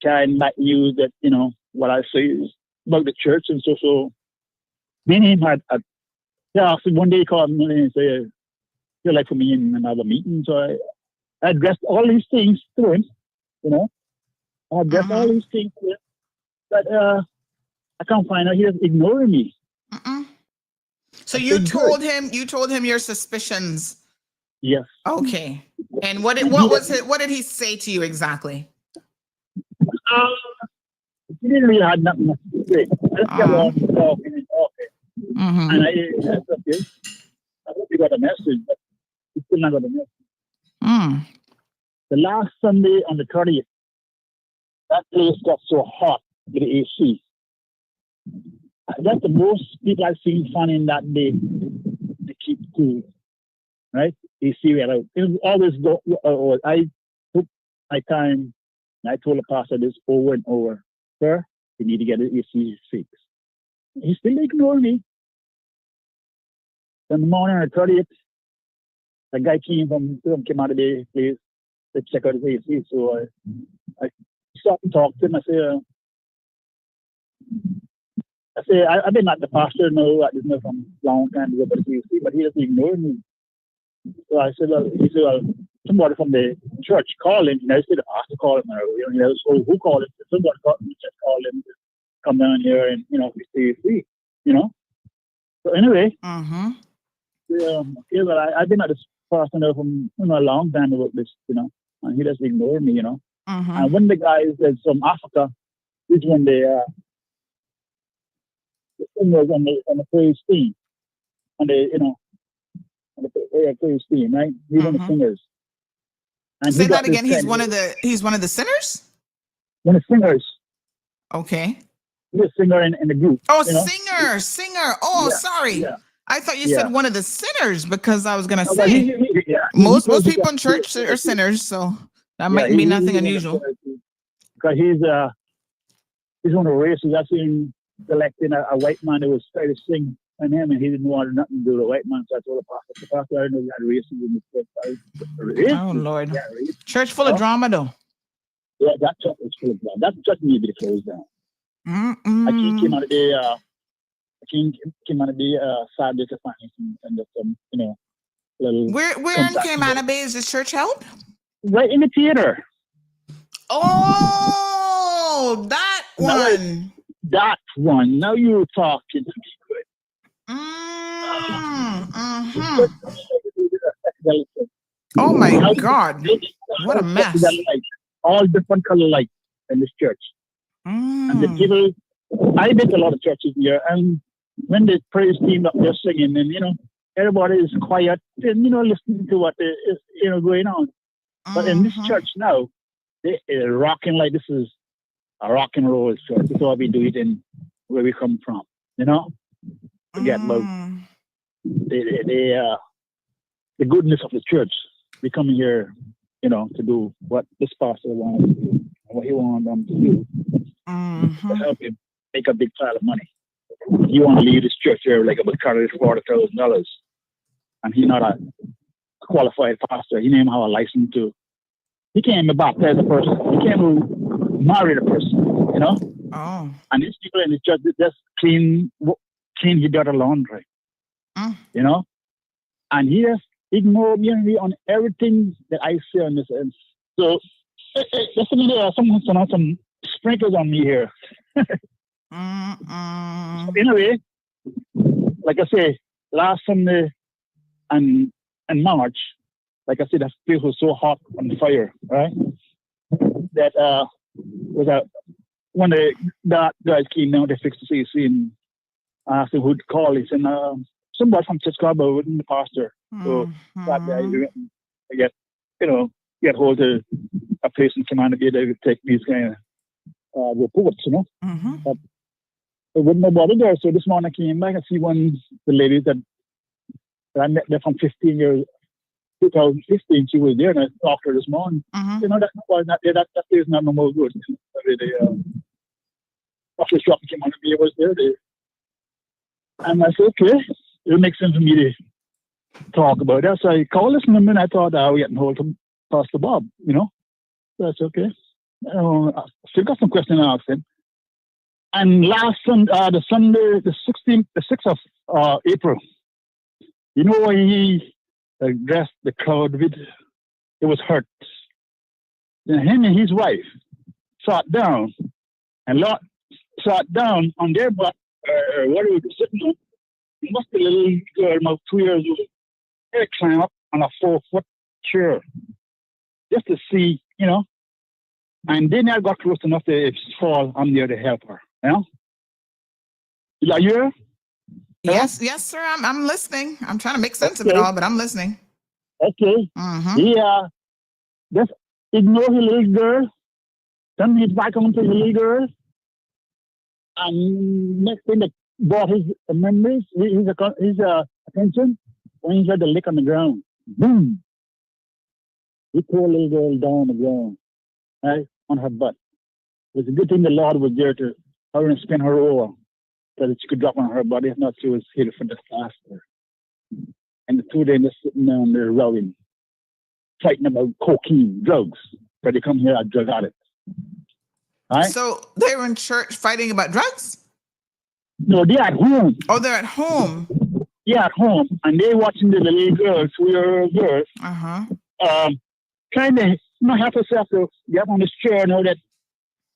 Trying to use that, you know, what I say is about the church and so me and him had so one day he called me and said, you'd like for me in another meeting. So I addressed all these things to him, you know. I addressed all these things to him. But I can't find out he was ignoring me. So you told him your suspicions. Yes. Okay. And what did he say to you exactly? He didn't really have nothing to say. I just kept on talking and talking. And I said, okay, I hope you got a message, but he still not got a message. The last Sunday on the 30th, that place got so hot with the AC. That's the most people I've seen fun in that day to keep cool, right? AC went out. It was always I took my time and I told the pastor this over and over. Sir, you need to get the AC fixed. He still ignored me. In the morning on the 30th, the guy came came out of the place to check out his AC. So I stopped and talked to him. I say, I've been at the pastor now, I didn't know from a long time ago, but he just ignored me. So I said, somebody from the church called him. I said, the pastor called him. So who called him? Somebody called him, just called him to come down here and, you know, stay free, you know. So anyway, but I've been at this pastor now from a long time about this, you know, and he just ignored me, you know. And one of the guys that's from Africa, this one day, the singers on the praise team, on the, you know, on the praise team, right? He's one of the singers. And say that again. He's one of the sinners? One of the singers. Okay. He's a singer in the group. Oh, you know? singer. Oh, yeah, sorry. Yeah. I thought you said one of the sinners because I was gonna no, say most people in church are sinners, so that might be nothing unusual. Because he's one of the races. I seen him selecting a white man who was trying to sing and him, and he didn't want nothing to do with the white man. So I told the pastor, I didn't know he had races in the church. Oh Lord, church full of drama though. Yeah, that church is full of drama. That church needed to close down. I came out of the Saturday to find and some, you know, little. Where in Caymanians is this church held? Right in the theater. Oh, that one. That one. Now you're talking to me. Oh my God! What a mess! All different color lights in this church. And the people, I did a lot of churches here, and when the praise team up there singing, and you know, everybody is quiet and you know, listening to what is going on. But in this church now, they are rocking like this is a rock and roll church. This is what we do it in where we come from. You know, forget about the goodness of the church. We come here, you know, to do what this pastor wants to do, what he wants them to do, to help him make a big pile of money. You want to leave this church here like about $40,000, and he's not a qualified pastor. He didn't have a license to. He can't even baptize a person. He can't even marry the person. You know. Oh. And these people in the church just clean his dirty laundry. You know, and he just ignore me on everything that I say on this end. So just some sprinkles on me here. Anyway, like I say, last Sunday and March, like I said, that place was so hot on fire, right? That was one of the guys came down to fix the AC and asked who'd call. He said, somebody from Chicago with the pastor. So that day I get hold of a place in Caymanians that would take these kind of reports, you know. But there wasn't nobody there. So this morning I came back and see one of the ladies that I met there from 2015. She was there, and I talked to her this morning. You know, that was not there. That place is not no more good. The coffee shop in Caymanians was there. And I said, okay, it'll make sense for me to talk about that. So I called this number and I thought I was getting hold of Pastor Bob, you know. So that's okay. I still got some questions to ask him. And last Sunday, the Sunday, the 6th of April, you know what he addressed the crowd with? It was hurt. Then him and his wife sat down on their butt, what are we sitting on? It must be a little girl, about 2 years old. They climb up on a 4-foot chair just to see, you know. And then I got close enough to fall. I'm there to help her, you know. Are you here? Yes, sir. I'm listening. I'm trying to make sense of it all, but I'm listening. Okay. Yeah. Just ignore the little girl. Turn his back onto the little girl. And next thing that brought his memories, his attention, when he heard the lick on the ground. Boom! He threw a little girl down on the ground, right, on her butt. It was a good thing the Lord was there to her and spin her over so that she could drop on her butt. If not, she was hit for disaster. And the two of them just sitting down there rowing, fighting about cocaine, drugs, but they come here as drug addicts. Right? So they were in church fighting about drugs? No, they're at home. Oh, they're at home. Yeah, at home, and they're watching the little girls, 2-year-old girls, trying to help herself to get on this chair, know that,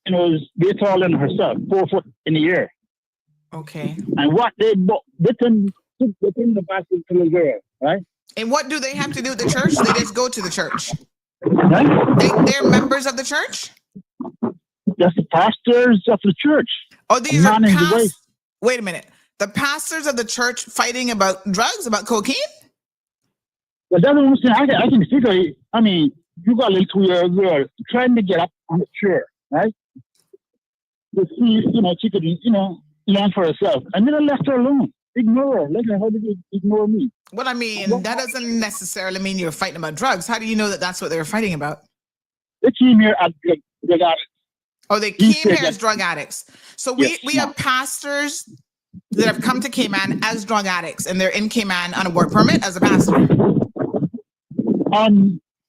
you know, they're taller than herself, 4 foot in the air. Okay. And what they within the basket to the girl, right? And what do they have to do with the church? They just go to the church. Right? They're members of the church? That's the pastors of the church. Oh, these are pastors. Wait a minute. The pastors of the church fighting about drugs, about cocaine? Well, that's what I'm saying. I can figure, I mean, you got a little 2-year-old girl trying to get up on the chair, right? To see, you know, she could, you know, learn for herself. And then I left her alone. Ignore her. Like, how did you ignore me? Well, I mean, that doesn't necessarily mean you're fighting about drugs. How do you know that that's what they were fighting about? They came here as drug addicts. Oh, they came here as drug addicts. So we have pastors that have come to Cayman as drug addicts, and they're in Cayman on a work permit as a pastor.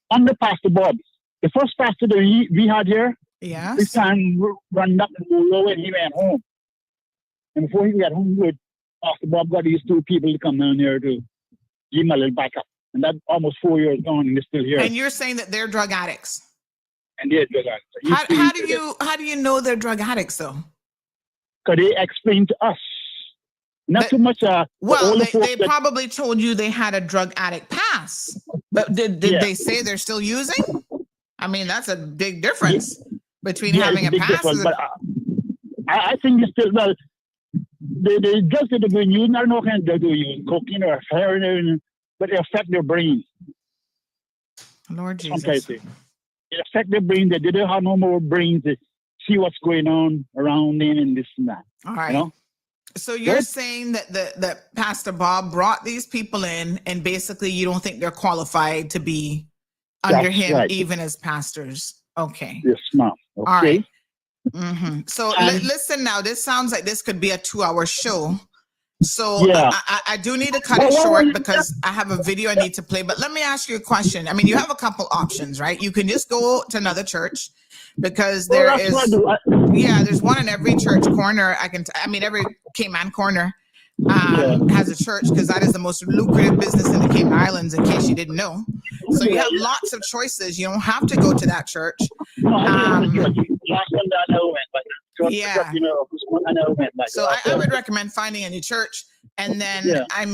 Under Pastor Bob, the first pastor that we had here, this time run up and low and he went home. And before he got home, Pastor Bob got these 2 people to come down here to give him a little backup. And that's almost 4 years gone, and they're still here. And you're saying that they're drug addicts? And they're drug addicts. How do you know they're drug addicts, though? Because they explained to us. Not too much. Well, they probably told you they had a drug addict pass, but did they say they're still using? I mean, that's a big difference between having a pass. But I think it's still well. They just that they've been using. I don't know what kind of drug they're using, cocaine or heroin, but it affect their brain. Lord Jesus. It affect their brain. They don't have no more brains to see what's going on around him and this and that. All right. You know? So you're saying that that Pastor Bob brought these people in, and basically you don't think they're qualified to be under him, even as pastors. Okay. Yes, ma'am. Okay. All right. Mm-hmm. So listen now, this sounds like this could be a 2-hour show. So I do need to cut it short because I have a video I need to play. But let me ask you a question. I mean, you have a couple options, right? You can just go to another church because there's one in every church corner. Every Cayman corner has a church because that is the most lucrative business in the Cayman Islands, in case you didn't know. So you have lots of choices. You don't have to go to that church. So I would recommend finding a new church. And then, I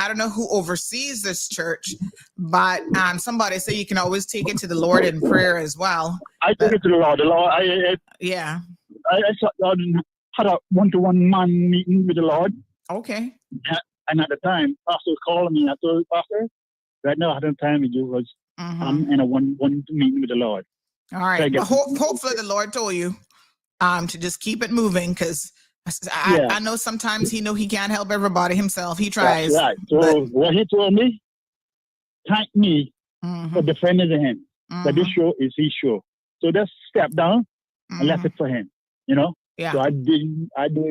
don't know who oversees this church, but somebody say you can always take it to the Lord in prayer as well. I took it to the Lord. I had a one-to-one man meeting with the Lord. Okay. And at the time, Pastor called me. I told Pastor, right now I don't have time with you because I'm in a one meeting with the Lord. All right. Well, hopefully the Lord told you to just keep it moving, because I know sometimes he can't help everybody himself. He tries. That's right. So what he told me, thank me for defending him. That this show is his show. So just step down and left it for him. You know? Yeah. So I doing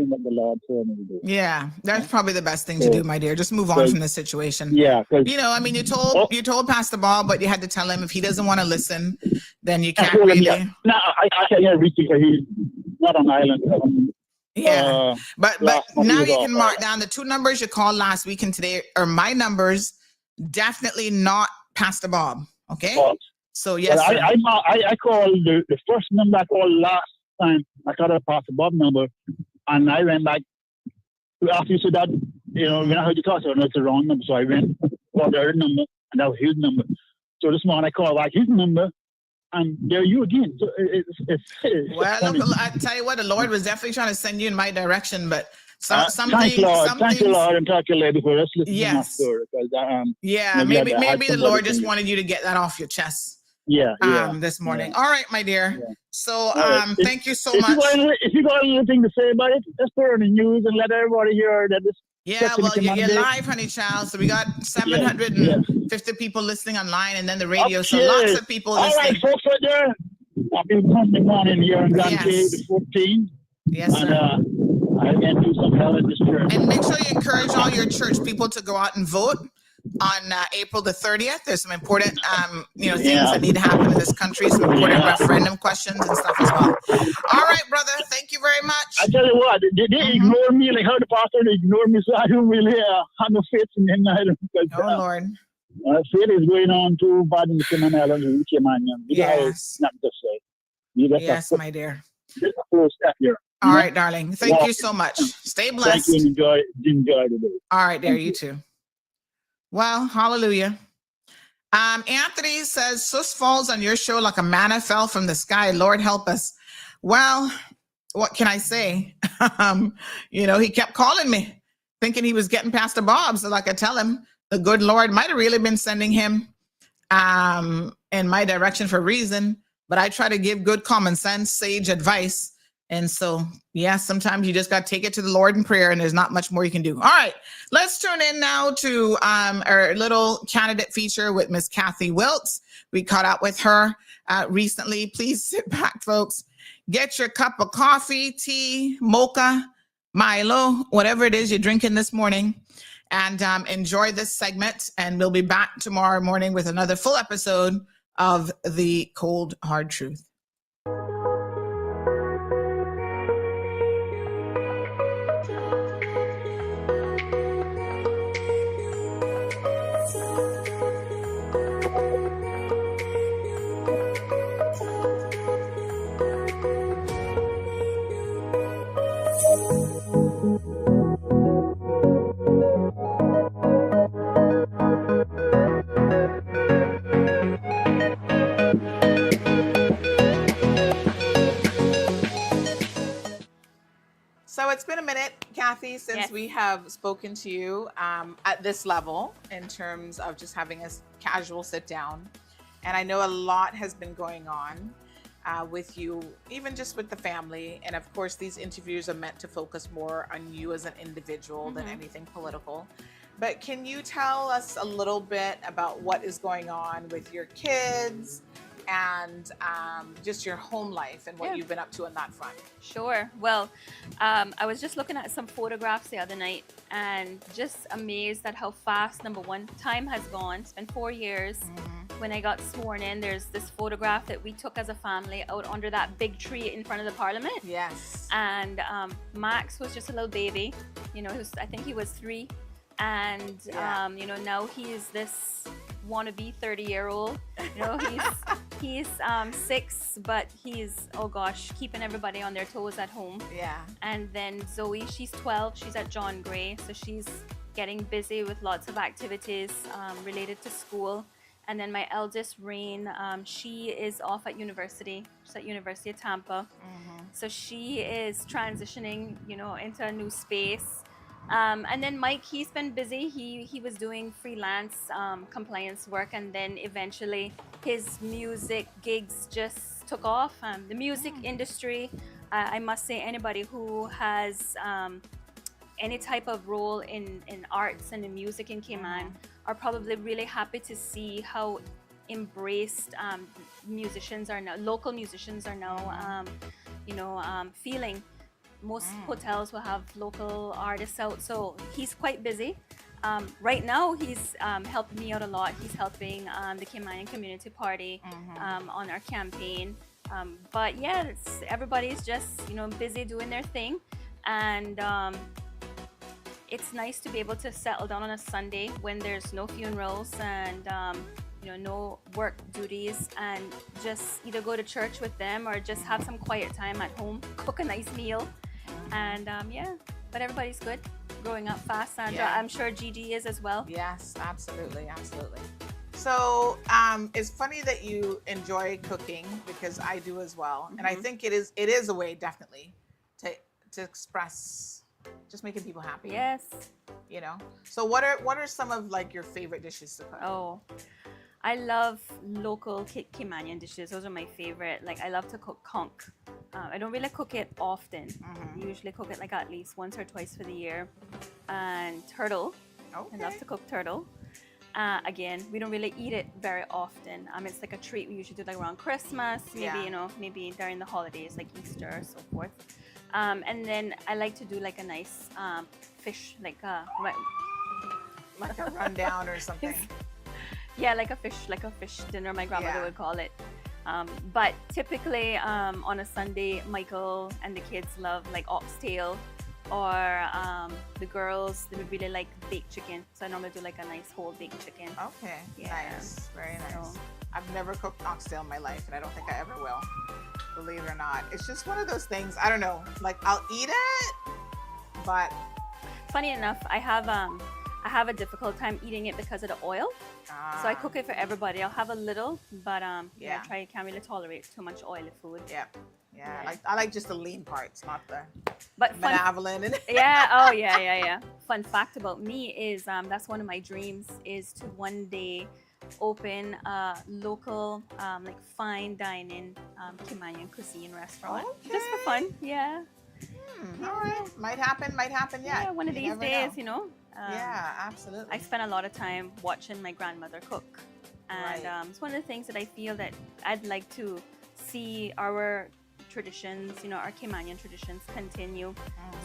what the Lord told me to do. Yeah, that's probably the best thing to do, my dear. Just move on from the situation. Yeah. You told Pastor Bob, but you had to tell him if he doesn't want to listen, then you can't really. No, I can't reach him because he's not on island. But now you can mark down the 2 numbers you called last week and today are my numbers. Definitely not Pastor Bob. Okay. So yes, I called the first number I called last time. I got a Pastor Bob number, and I went back after you said that. When I heard you talk, I know it's the wrong number, so I went for the other number, and that was his number. So this morning I called back his number, and there you again. So look, I tell you what, the Lord was definitely trying to send you in my direction, but thank you, Lord, and talk to you later for us. Yes. Because, maybe the Lord just wanted you to get that off your chest. This morning. All right, my dear. So thank you so much. If you got anything to say about it, just put it on the news and let everybody hear that this. You're live, honey child. So we got 750 people listening online, and then the radio. So lots of people listening. All right, folks, right there. I've been coming on here in Grand Cay, the 14. Yes, sir. And I can do some hell in this church. And make sure you encourage all your church people to go out and vote on April the 30th. There's some important, things that need to happen in this country. Some important referendum questions and stuff as well. All right, brother. Thank you very much. I tell you what, they ignore me like how the pastor ignored me, so I don't really have no faith in them either. Because, Lord. Faith is going on too bad in the Cayman Islands with Caymanians. Yes. Not to say. Yes, my dear. Just a close step here. All right, darling. Thank you so much. Stay blessed. Thank you. Enjoy the day. All right, there. You too. Well, hallelujah. Anthony says, Sus falls on your show like a manna fell from the sky. Lord help us. Well, what can I say? He kept calling me, thinking he was getting Pastor Bob. So like I tell him, the good Lord might have really been sending him in my direction for a reason. But I try to give good common sense, sage advice. And so, sometimes you just got to take it to the Lord in prayer, and there's not much more you can do. All right, let's tune in now to our little candidate feature with Miss Kathy Wilkes. We caught up with her recently. Please sit back, folks. Get your cup of coffee, tea, mocha, Milo, whatever it is you're drinking this morning, and enjoy this segment. And we'll be back tomorrow morning with another full episode of The Cold Hard Truth. So it's been a minute, Kathy, since we have spoken to you at this level in terms of just having a casual sit down. And I know a lot has been going on. with you, even just with the family. And of course, these interviews are meant to focus more on you as an individual than anything political. But can you tell us a little bit about what is going on with your kids and just your home life and what you've been up to on that front? Sure. Well, I was just looking at some photographs the other night and just amazed at how fast, number one, time has gone. It's been 4 years. When I got sworn in, there's this photograph that we took as a family out under that big tree in front of the parliament. Yes. And Max was just a little baby. You know, I think he was 3. And, you know, now he's this wannabe 30-year-old. You know, he's 6, but he's, oh gosh, keeping everybody on their toes at home. Yeah. And then Zoe, she's 12. She's at John Gray. So she's getting busy with lots of activities related to school. And then my eldest, Rain, she is off at university. She's at University of Tampa. So she is transitioning, you know, into a new space. And then Mike, he's been busy. He was doing freelance compliance work, and then eventually his music gigs just took off. The music industry, I must say, anybody who has any type of role in arts and in music in Cayman are probably really happy to see how embraced musicians are now, local musicians are now, you know, feeling. Most hotels will have local artists out, so he's quite busy. Right now, he's helping me out a lot. He's helping the Caymanian Community Party on our campaign. But yeah, everybody's just, you know, busy doing their thing, and it's nice to be able to settle down on a Sunday when there's no funerals and you know, no work duties, and just either go to church with them or just have some quiet time at home, cook a nice meal. And yeah, but everybody's good, growing up fast, and I'm sure Gigi is as well. Yes, absolutely, absolutely. So it's funny that you enjoy cooking, because I do as well. And I think it is a way, definitely, to express just making people happy. Yes. You know. So what are some of like your favorite dishes to cook? Oh, I love local Caymanian dishes. Those are my favorite. Like, I love to cook conch. I don't really cook it often. Usually cook it like at least once or twice for the year. And turtle. Okay. I love to cook turtle. Again, we don't really eat it very often. It's like a treat. We usually do like around Christmas, maybe, you know, maybe during the holidays like Easter or so forth. And then I like to do like a nice fish, like a rundown or something. Yeah, like a fish dinner, my grandmother would call it. But typically on a Sunday, Michael and the kids love like oxtail, or the girls, they would really like baked chicken. So I normally do like a nice whole baked chicken. Okay, yeah. Nice, very nice. So, I've never cooked oxtail in my life, and I don't think I ever will, believe it or not. It's just one of those things, I don't know, like I'll eat it, but... Funny enough, I have a difficult time eating it because of the oil. So I cook it for everybody. I'll have a little, but I can't really tolerate too much oily food. Yeah. I like just the lean parts, not the but benevolent. Yeah. Fun fact about me is that's one of my dreams, is to one day open a local like fine dining Caymanian cuisine restaurant. Just for fun. Yeah. All right. Might happen. Yeah. One of these days, you know. Yeah, absolutely. I spent a lot of time watching my grandmother cook, and it's one of the things that I feel that I'd like to see our traditions, you know, our Caymanian traditions continue.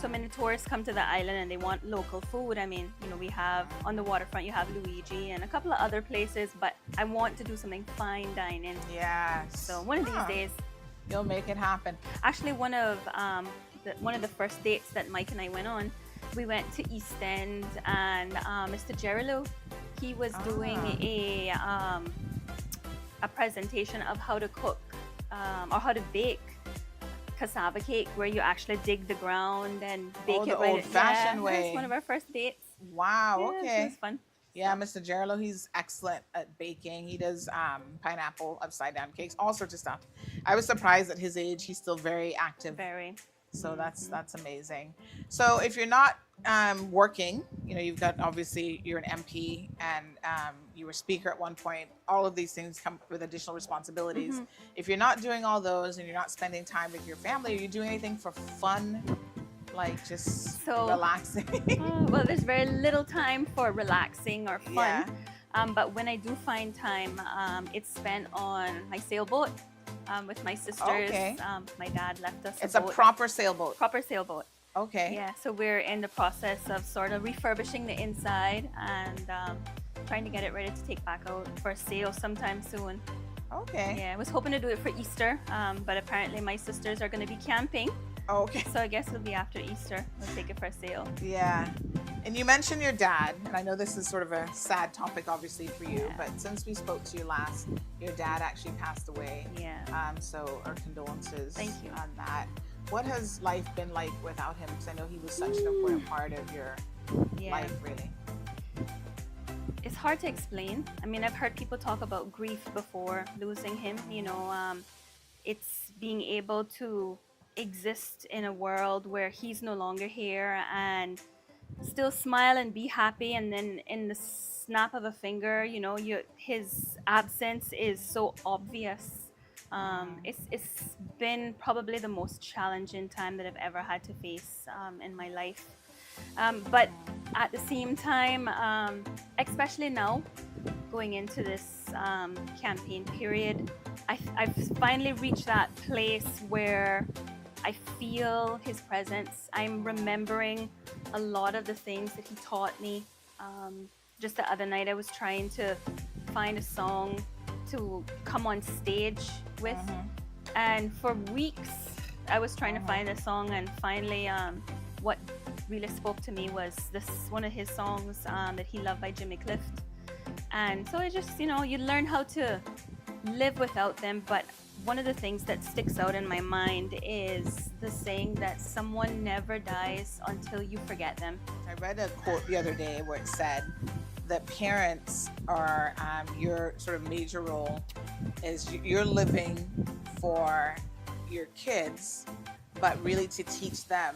So many tourists come to the island and they want local food. I mean, you know, we have on the waterfront, you have Luigi and a couple of other places, but I want to do something fine dining. Yes. So one of these days, you'll make it happen. Actually, one of the first dates that Mike and I went on, we went to East End, and Mr. Jerilu, he was doing a presentation of how to cook or how to bake cassava cake, where you actually dig the ground and bake it the old-fashioned way. That's one of our first dates. Wow. Okay. It was fun. Yeah, Mr. Gerlo, he's excellent at baking. He does pineapple upside down cakes, all sorts of stuff. I was surprised at his age. He's still very active. Very. So that's amazing. So if you're not working, you've got, obviously you're an MP, and you were speaker at one point. All of these things come with additional responsibilities. If you're not doing all those and you're not spending time with your family, are you doing anything for fun, like just relaxing? Well, there's very little time for relaxing or fun. Yeah. But when I do find time, it's spent on my sailboat with my sisters. Okay. My dad left us It's a a boat. proper sailboat. Proper sailboat. Okay. Yeah, so we're in the process of sort of refurbishing the inside and trying to get it ready to take back out for sail sometime soon. Okay. Yeah, I was hoping to do it for Easter, but apparently my sisters are going to be camping. Okay. So I guess it'll be after Easter. We'll take it for a sail. Yeah. And you mentioned your dad, and I know this is sort of a sad topic, obviously, for you, Yeah. but since we spoke to you last, your dad actually passed away. Yeah. So our condolences Thank you. on that. What has life been like without him? Because I know he was such an important part of your life, really. It's hard to explain. I mean, I've heard people talk about grief before losing him. It's being able to exist in a world where he's no longer here and still smile and be happy, and then in the snap of a finger, his absence is so obvious. It's been probably the most challenging time that I've ever had to face in my life. But at the same time, especially now, going into this campaign period, I've finally reached that place where I feel his presence. I'm remembering a lot of the things that he taught me. Just the other night, I was trying to find a song to come on stage with. And for weeks, I was trying to find a song, and finally, what really spoke to me was one of his songs that he loved by Jimmy Clift. And so I just, you learn how to live without them. But one of the things that sticks out in my mind is the saying that someone never dies until you forget them. I read a quote the other day where it said that parents are your sort of major role is you're living for your kids, but really to teach them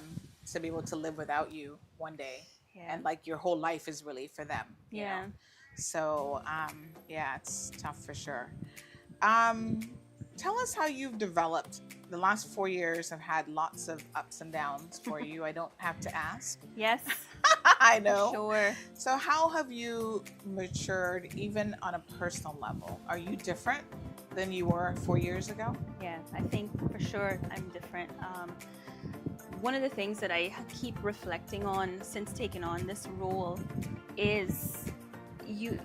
to be able to live without you one day. Yeah. And like your whole life is really for them. you Yeah. know? So it's tough for sure. Tell us how you've developed. The last 4 years have had lots of ups and downs for you. I don't have to ask. Yes. I know. Sure. So how have you matured even on a personal level? Are you different than you were 4 years ago? Yeah, I think for sure I'm different. One of the things that I keep reflecting on since taking on this role is you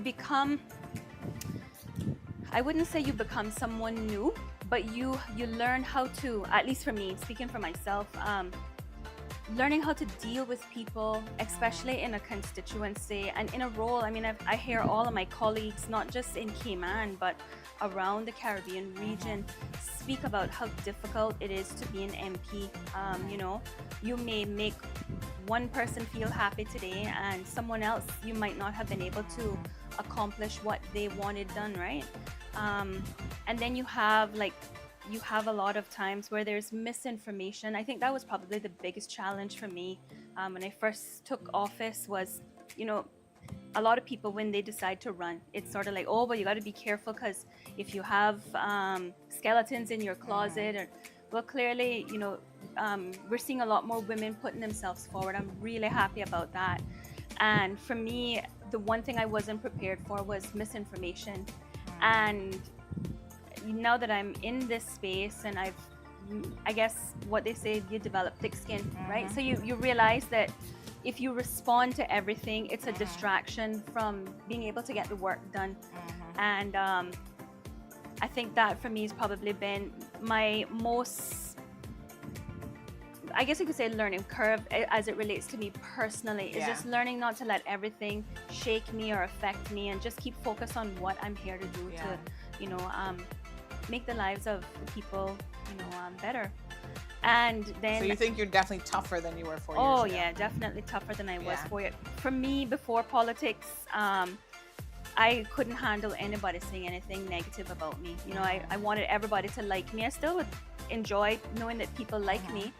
become, I wouldn't say you become someone new, but you learn how to, at least for me, speaking for myself, learning how to deal with people, especially in a constituency and in a role. I mean, I hear all of my colleagues, not just in Cayman, but around the Caribbean region, speak about how difficult it is to be an MP. You may make one person feel happy today, and someone else, you might not have been able to accomplish what they wanted done, right? And then you have a lot of times where there's misinformation. I think that was probably the biggest challenge for me when I first took office was, a lot of people, when they decide to run, it's sort of like, oh, but you got to be careful because if you have skeletons in your closet, well, clearly, we're seeing a lot more women putting themselves forward. I'm really happy about that. And for me, the one thing I wasn't prepared for was misinformation. And now that I'm in this space, and I guess what they say, you develop thick skin, right? So you realize that if you respond to everything, it's a distraction from being able to get the work done. And I think that for me has probably been my most, I guess you could say, learning curve as it relates to me personally. Is just learning not to let everything shake me or affect me, and just keep focused on what I'm here to do to, make the lives of the people, better. And then, so you think you're definitely tougher than you were 4 years ago? Oh yeah, definitely tougher than I was 4 years. For me, before politics, I couldn't handle anybody saying anything negative about me. I wanted everybody to like me. I still would enjoy knowing that people like me.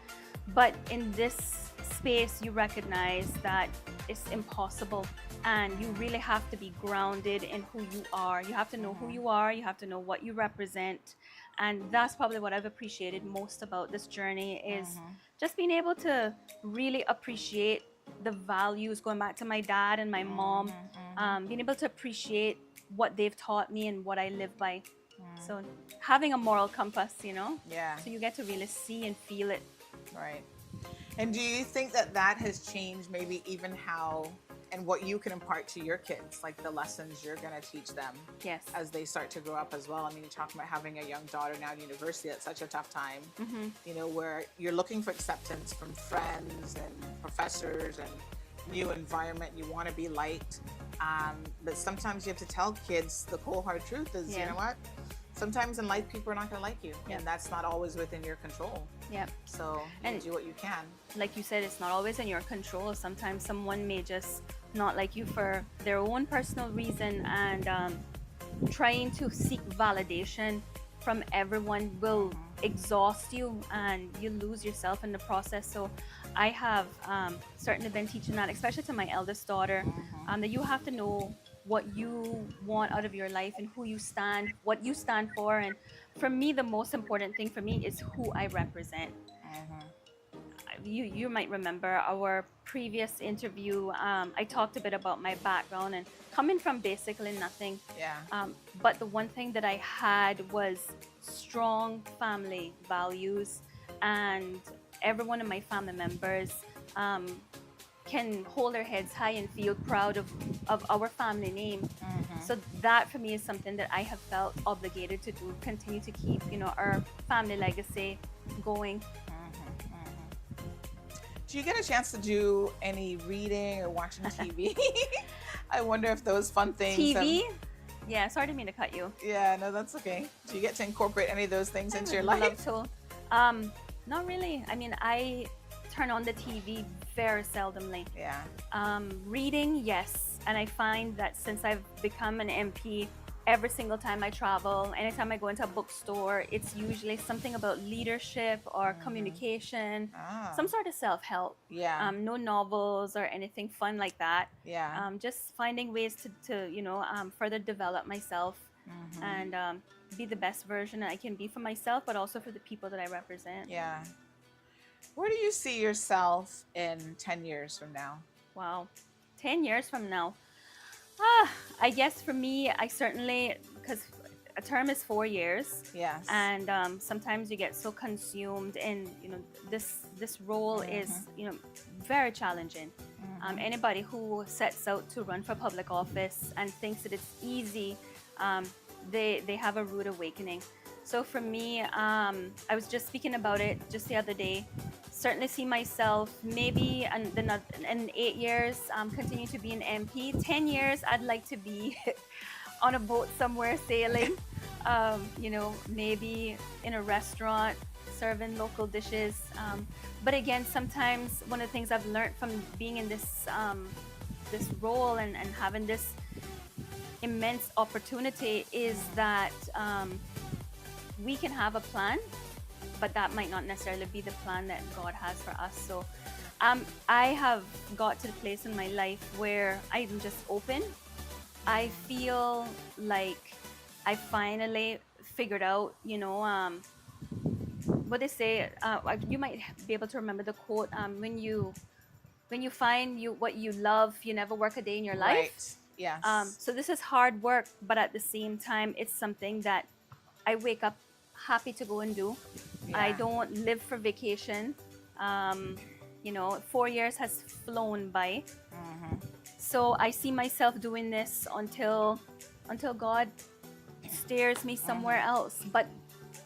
But in this space, you recognize that it's impossible, and you really have to be grounded in who you are. You have to know who you are, you have to know what you represent. And that's probably what I've appreciated most about this journey is just being able to really appreciate the values, going back to my dad and my mom, being able to appreciate what they've taught me and what I live by. So having a moral compass, you know? Yeah. So you get to really see and feel it. Right. And do you think that that has changed maybe even how and what you can impart to your kids, like the lessons you're going to teach them Yes. as they start to grow up as well? I mean, you're talking about having a young daughter now at university. That's such a tough time, you know, where you're looking for acceptance from friends and professors and new environment. You want to be liked. But sometimes you have to tell kids the cold hard truth is, you know what? Sometimes in life, people are not going to like you, and that's not always within your control. Yeah. So you do what you can. Like you said, it's not always in your control. Sometimes someone may just not like you for their own personal reason, and trying to seek validation from everyone will exhaust you, and you lose yourself in the process. So I have certainly been teaching that, especially to my eldest daughter, that you have to know what you want out of your life and who you stand, what you stand for. And for me, the most important thing for me is who I represent. You might remember our previous interview. I talked a bit about my background and coming from basically nothing. Yeah. But the one thing that I had was strong family values, and every one of my family members can hold their heads high and feel proud of our family name. So that for me is something that I have felt obligated to do, continue to keep, you know, our family legacy going. Do you get a chance to do any reading or watching TV? I wonder if those fun things. TV? Yeah, sorry to mean to cut you. Yeah, no, that's okay. Do you get to incorporate any of those things into your life? Love to. Not really. I mean, I turn on the TV very seldomly. Yeah. Reading, yes. And I find that since I've become an MP, every single time I travel, anytime I go into a bookstore, it's usually something about leadership or communication, some sort of self-help. Yeah. No novels or anything fun like that. Yeah. Just finding ways to you know, further develop myself and be the best version I can be for myself, but also for the people that I represent. Yeah. Where do you see yourself in 10 years from now? Wow. 10 years from now. I guess for me, I certainly, because a term is 4 years. Yes. And sometimes you get so consumed in, you know, this role is, you know, very challenging. Anybody who sets out to run for public office and thinks that it's easy, they have a rude awakening. So for me, I was just speaking about it just the other day. Certainly see myself maybe in 8 years continue to be an MP. 10 years, I'd like to be on a boat somewhere sailing. You know, maybe in a restaurant serving local dishes. But again, sometimes one of the things I've learned from being in this this role and having this immense opportunity is that we can have a plan, but that might not necessarily be the plan that God has for us. So I have got to the place in my life where I'm just open. I feel like I finally figured out, you know, what they say, you might be able to remember the quote, when you find what you love, you never work a day in your life. Right. Yes. So this is hard work, but at the same time, it's something that I wake up happy to go and do. Yeah. I don't live for vacation. You know, 4 years has flown by. So I see myself doing this until God steers me somewhere else. But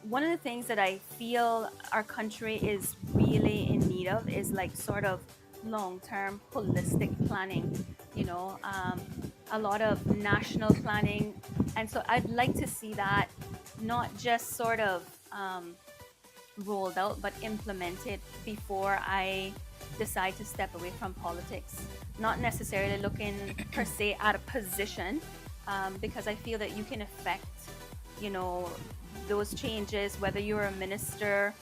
one of the things that I feel our country is really in need of is like sort of long-term holistic planning, you know, a lot of national planning. And so I'd like to see that not just sort of rolled out, but implemented before I decide to step away from politics. Not necessarily looking per se at a position, because I feel that you can affect, you know, those changes, whether you're a minister,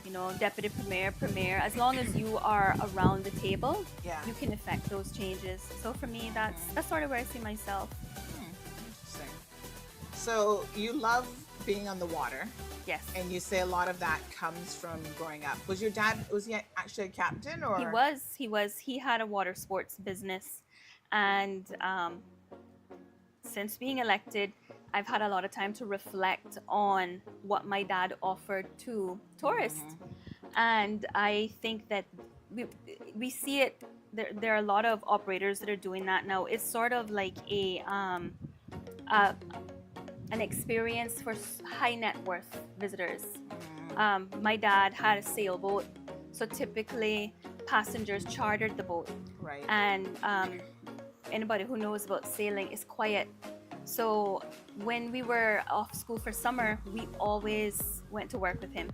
you know, deputy premier, as long as you are around the table, Yeah. you can affect those changes. So for me, that's sort of where I see myself. Interesting. So you love being on the water. Yes. And you say a lot of that comes from growing up. Was your dad, was he actually a captain or? He had a water sports business. And since being elected, I've had a lot of time to reflect on what my dad offered to tourists. And I think that we see it, there are a lot of operators that are doing that now. It's sort of like an experience for high net worth visitors. My dad had a sailboat, so typically passengers chartered the boat. Right. And anybody who knows about sailing is quiet. So when we were off school for summer, we always went to work with him.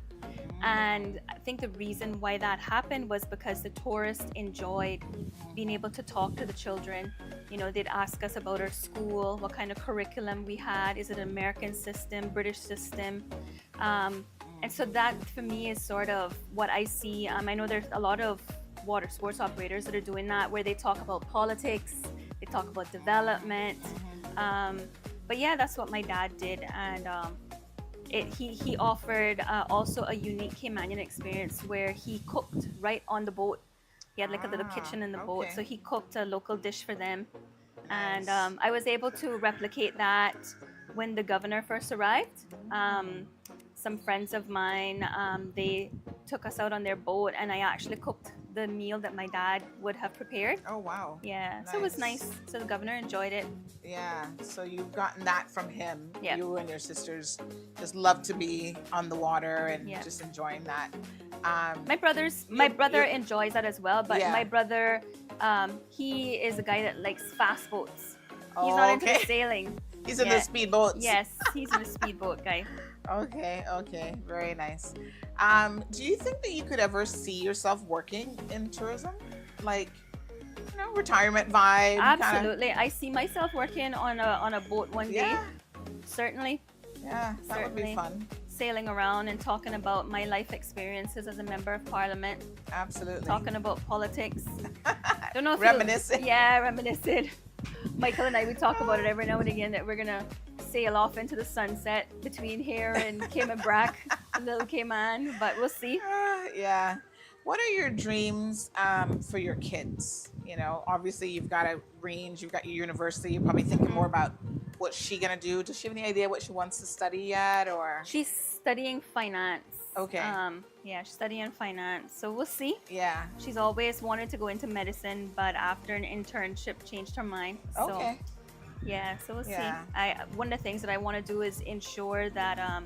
And I think the reason why that happened was because the tourists enjoyed being able to talk to the children. You know, they'd ask us about our school, what kind of curriculum we had. Is it an American system, British system? And so that for me is sort of what I see. I know there's a lot of water sports operators that are doing that, where they talk about politics, they talk about development. But yeah, that's what my dad did. And he offered also a unique Caymanian experience where he cooked right on the boat. He had like a little kitchen in the boat, so he cooked a local dish for them. Nice. And I was able to replicate that when the governor first arrived. Some friends of mine, they took us out on their boat, and I actually cooked the meal that my dad would have prepared. Oh, wow. Yeah, so it was nice. So the governor enjoyed it. Yeah, so you've gotten that from him. Yeah. You and your sisters just love to be on the water and Yeah. just enjoying that. My brother enjoys that as well, but Yeah. my brother, he is a guy that likes fast boats. He's Oh, not into the okay. sailing. He's in the speedboats. Yes, he's in the speedboat guy. Okay, very nice. Do you think that you could ever see yourself working in tourism? Like, you know, retirement vibe? Absolutely. I see myself working on a boat one day. Yeah. Certainly. Yeah, that would be fun. Sailing around and talking about my life experiences as a member of parliament. Absolutely. Talking about politics. Don't know if Reminiscing. Yeah, reminiscing. Michael and I, we talk about it every now and again that we're gonna sail off into the sunset between here and Cayman Brac, little Cayman, but we'll see. Yeah. What are your dreams for your kids? You know, obviously you've got a range, you've got your university, you're probably thinking more about what's she gonna do. Does she have any idea what she wants to study yet, or? She's studying finance. Okay. Yeah, she's studying finance, so we'll see. Yeah. She's always wanted to go into medicine, but after an internship changed her mind. Okay. So, yeah, so we'll Yeah. see. One of the things that I want to do is ensure that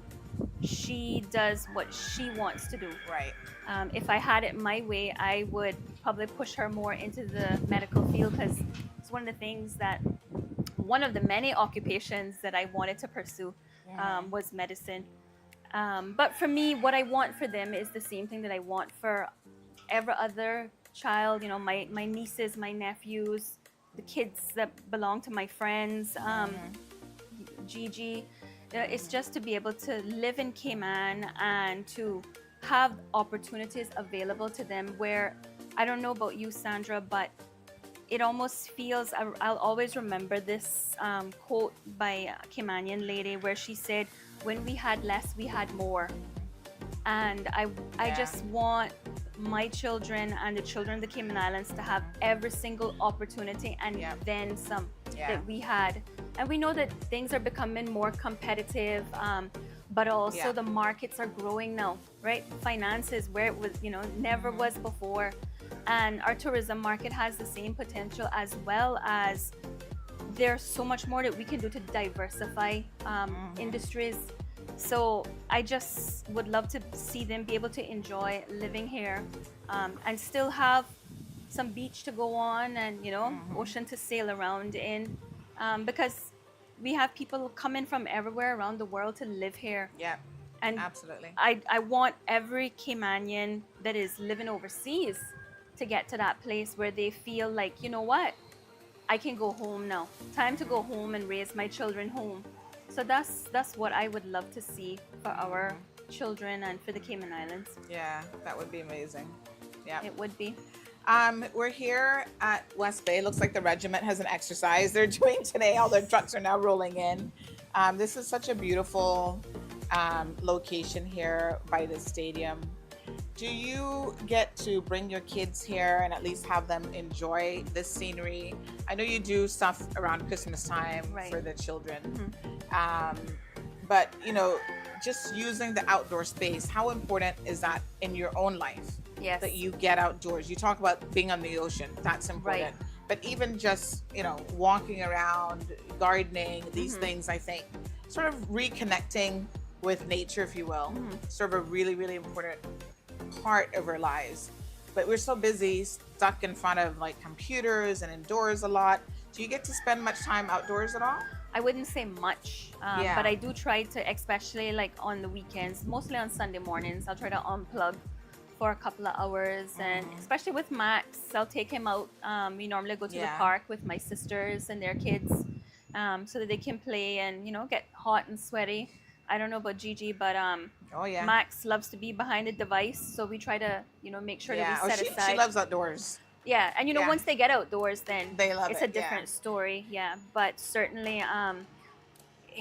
she does what she wants to do. Right. If I had it my way, I would probably push her more into the medical field, because it's one of the things that, one of the many occupations that I wanted to pursue was medicine. But for me, what I want for them is the same thing that I want for every other child. You know, my nieces, my nephews, the kids that belong to my friends, Gigi. It's just to be able to live in Cayman and to have opportunities available to them where, I don't know about you, Sandra, but it almost feels, I'll always remember this quote by a Caymanian lady where she said, when we had less, we had more. And I just want my children and the children of the Cayman Islands to have every single opportunity and then some that we had. And we know that things are becoming more competitive, but also the markets are growing now, right? Finances, where it was, you know, never was before. And our tourism market has the same potential, as well as there's so much more that we can do to diversify industries. So I just would love to see them be able to enjoy living here and still have some beach to go on and, you know, ocean to sail around in, because we have people coming from everywhere around the world to live here. Yeah, and absolutely. I want every Caymanian that is living overseas to get to that place where they feel like, you know what, I can go home now. Time to go home and raise my children home. So that's what I would love to see for our children and for the Cayman Islands. Yeah, that would be amazing. Yeah, it would be. We're here at West Bay. Looks like the regiment has an exercise they're doing today. All their trucks are now rolling in. This is such a beautiful location here by the stadium. Do you get to bring your kids here and at least have them enjoy this scenery? I know you do stuff around Christmas time for the children, but you know, just using the outdoor space, how important is that in your own life? Yes. That you get outdoors. You talk about being on the ocean, that's important. Right. But even just, you know, walking around, gardening, these things, I think, sort of reconnecting with nature, if you will, sort of a really, really important part of our lives. But we're so busy, stuck in front of like computers and indoors a lot. Do you get to spend much time outdoors at all? I wouldn't say much, but I do try to, especially like on the weekends, mostly on Sunday mornings, I'll try to unplug for a couple of hours. And especially with Max, I'll take him out. We normally go to the park with my sisters and their kids so that they can play and, you know, get hot and sweaty. I don't know about Gigi, but Max loves to be behind the device, so we try to, you know, make sure that we set aside. She loves outdoors. Yeah, and you know, once they get outdoors, then they love it's a different story. Yeah, but certainly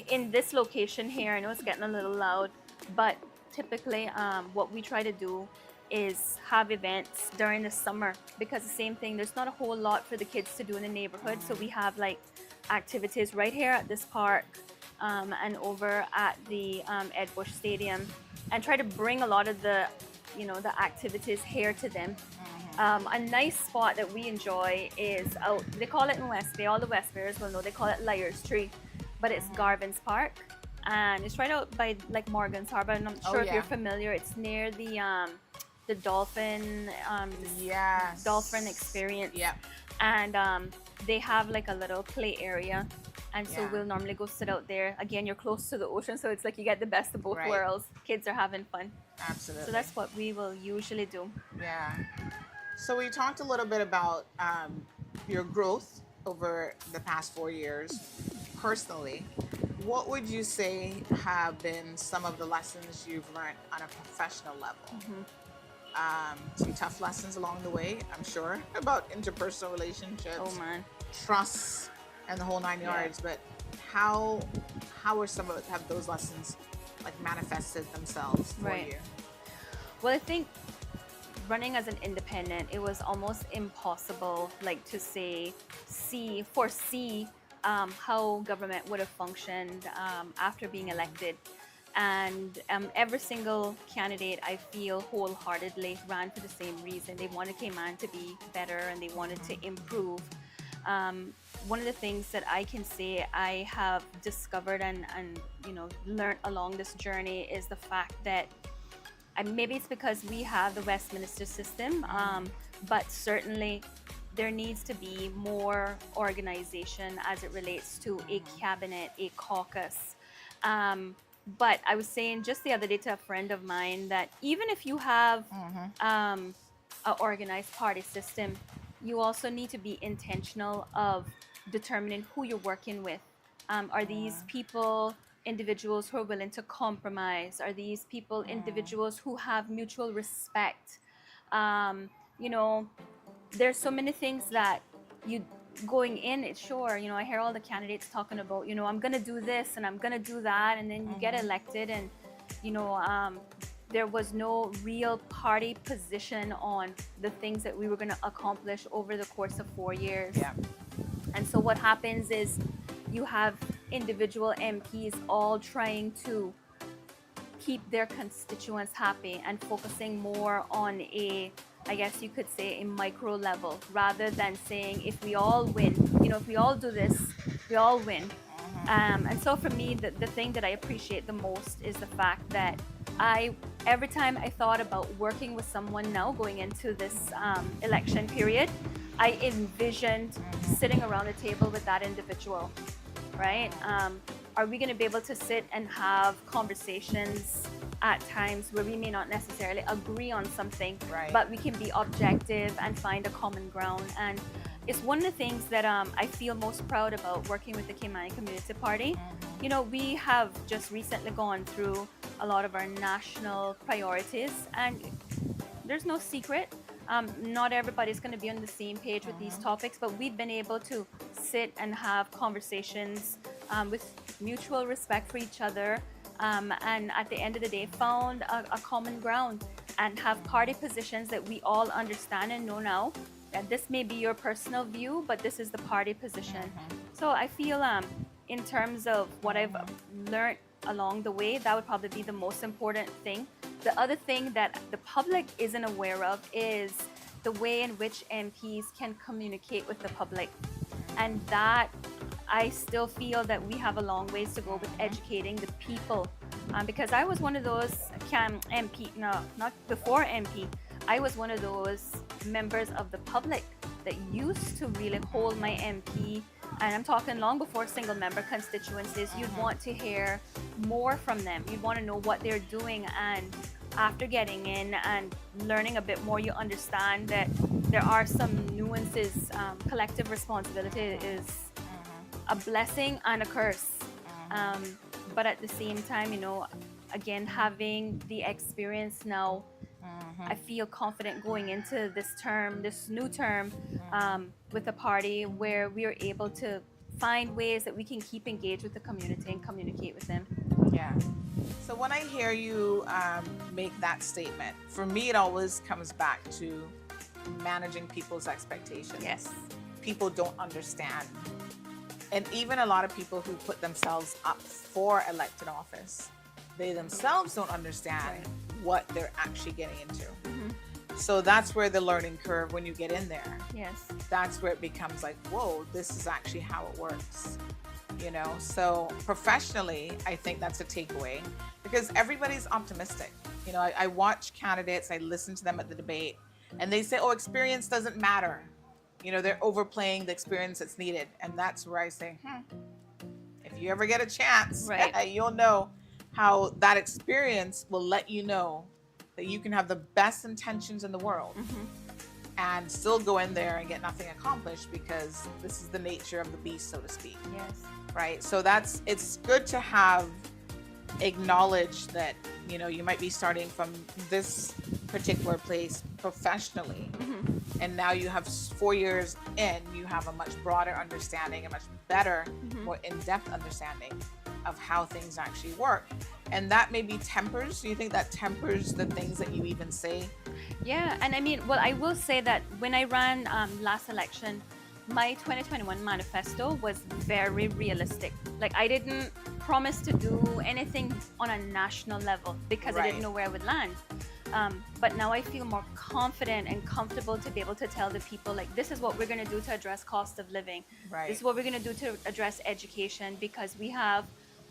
in this location here, I know it's getting a little loud, but typically what we try to do is have events during the summer, because the same thing, there's not a whole lot for the kids to do in the neighborhood, so we have like activities right here at this park and over at the Ed Bush Stadium, and try to bring a lot of the, you know, the activities here to them. A nice spot that we enjoy is out, they call it in West Bay, all the West Bayers will know, they call it Liar's Tree, but it's Garvin's Park, and it's right out by like Morgan's Harbor. I'm not sure if you're familiar. It's near the dolphin dolphin experience. And they have like a little play area, and so we'll normally go sit out there. Again, you're close to the ocean, so it's like you get the best of both worlds. Kids are having fun. Absolutely. So that's what we will usually do. Yeah. So we talked a little bit about your growth over the past 4 years. Personally, what would you say have been some of the lessons you've learned on a professional level? Some tough lessons along the way, I'm sure, about interpersonal relationships, trust, and the whole 9 yards. But how are have those lessons like manifested themselves for you? Well, I think running as an independent, it was almost impossible, like to foresee how government would have functioned after being elected. And every single candidate, I feel wholeheartedly, ran for the same reason. They wanted Cayman to be better and they wanted to improve. One of the things that I can say I have discovered and you know, learned along this journey is the fact that maybe it's because we have the Westminster system, but certainly there needs to be more organization as it relates to a cabinet, a caucus. But I was saying just the other day to a friend of mine that even if you have an organized party system, you also need to be intentional of determining who you're working with. Are these people individuals who are willing to compromise? Are these people individuals who have mutual respect? You know, there's so many things that you going in, it's sure, you know, I hear all the candidates talking about, you know, I'm gonna do this and I'm gonna do that, and then you get elected and, you know, there was no real party position on the things that we were gonna accomplish over the course of 4 years. And so what happens is you have individual MPs all trying to keep their constituents happy and focusing more on a, I guess you could say, a micro level, rather than saying if we all win, you know, if we all do this, we all win. And so for me, the thing that I appreciate the most is the fact that every time I thought about working with someone now going into this election period, I envisioned sitting around a table with that individual, right? Are we going to be able to sit and have conversations at times where we may not necessarily agree on something, but we can be objective and find a common ground? And it's one of the things that I feel most proud about working with the Caymanian Community Party. You know, we have just recently gone through a lot of our national priorities, and there's no secret. Not everybody's going to be on the same page with these topics, but we've been able to sit and have conversations with mutual respect for each other, and at the end of the day, found a common ground and have party positions that we all understand and know now. And this may be your personal view, but this is the party position. So I feel in terms of what I've learned along the way, that would probably be the most important thing. The other thing that the public isn't aware of is the way in which MPs can communicate with the public. And that, I still feel that we have a long ways to go with educating the people. Because I was one of those MP, no, not before MP, I was one of those members of the public that used to really hold my MP, and I'm talking long before single member constituencies. You'd want to hear more from them. You'd want to know what they're doing, and after getting in and learning a bit more, you understand that there are some nuances. Collective responsibility is a blessing and a curse. But at the same time, you know, again, having the experience now, I feel confident going into this new term, with the party, where we are able to find ways that we can keep engaged with the community and communicate with them. Yeah. So when I hear you make that statement, for me, it always comes back to managing people's expectations. Yes. People don't understand. And even a lot of people who put themselves up for elected office, they themselves don't understand what they're actually getting into. So that's where the learning curve, when you get in there, Yes. that's where it becomes like, whoa, this is actually how it works. You know, so professionally, I think that's a takeaway, because everybody's optimistic. You know, I watch candidates, I listen to them at the debate, and they say, oh, experience doesn't matter. You know, they're overplaying the experience that's needed. And that's where I say, if you ever get a chance, you'll know how that experience will let you know that you can have the best intentions in the world and still go in there and get nothing accomplished, because this is the nature of the beast, so to speak. Yes. Right. So it's good to have acknowledge that, you know, you might be starting from this particular place professionally, and now you have 4 years in, you have a much broader understanding, a much better, more in-depth understanding of how things actually work. And that maybe tempers, do you think that tempers the things that you even say? Yeah, and I mean, well, I will say that when I ran last election, my 2021 manifesto was very realistic. Like, I didn't promise to do anything on a national level because I didn't know where I would land. But now I feel more confident and comfortable to be able to tell the people, like, this is what we're going to do to address cost of living. This is what we're going to do to address education, because we have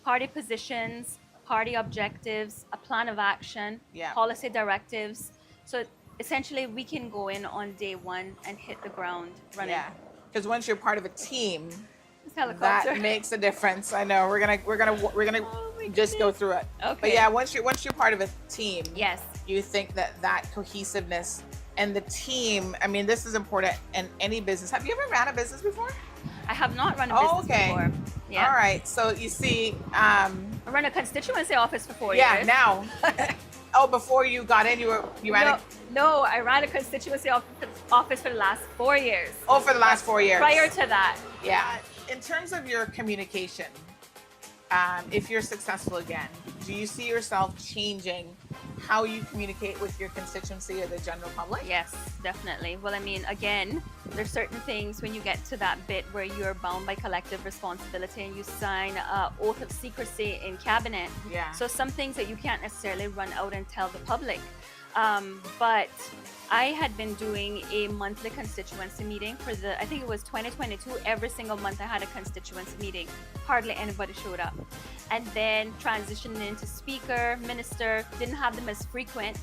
party positions, party objectives, a plan of action, policy directives. So essentially, we can go in on day one and hit the ground running. Yeah, because once you're part of a team, helicopter. That makes a difference. I know we're gonna just go through it. Okay. But yeah, once you're part of a team, yes, you think that cohesiveness and the team. I mean, this is important in any business. Have you ever ran a business before? I have not run a business before. Yeah. All right. So you see, I ran a constituency office for 4 years. Yeah. Now. Oh, before you got in, you ran No, I ran a constituency office for the last 4 years. Oh, for the last 4 years. Prior to that. Yeah. In terms of your communication, if you're successful again, do you see yourself changing how you communicate with your constituency or the general public? Yes, definitely. Well, I mean, again, there's certain things when you get to that bit where you're bound by collective responsibility and you sign an oath of secrecy in cabinet. Yeah. So some things that you can't necessarily run out and tell the public. But I had been doing a monthly constituency meeting for I think it was 2022. Every single month I had a constituency meeting. Hardly anybody showed up. And then transitioned into speaker, minister, didn't have them as frequent.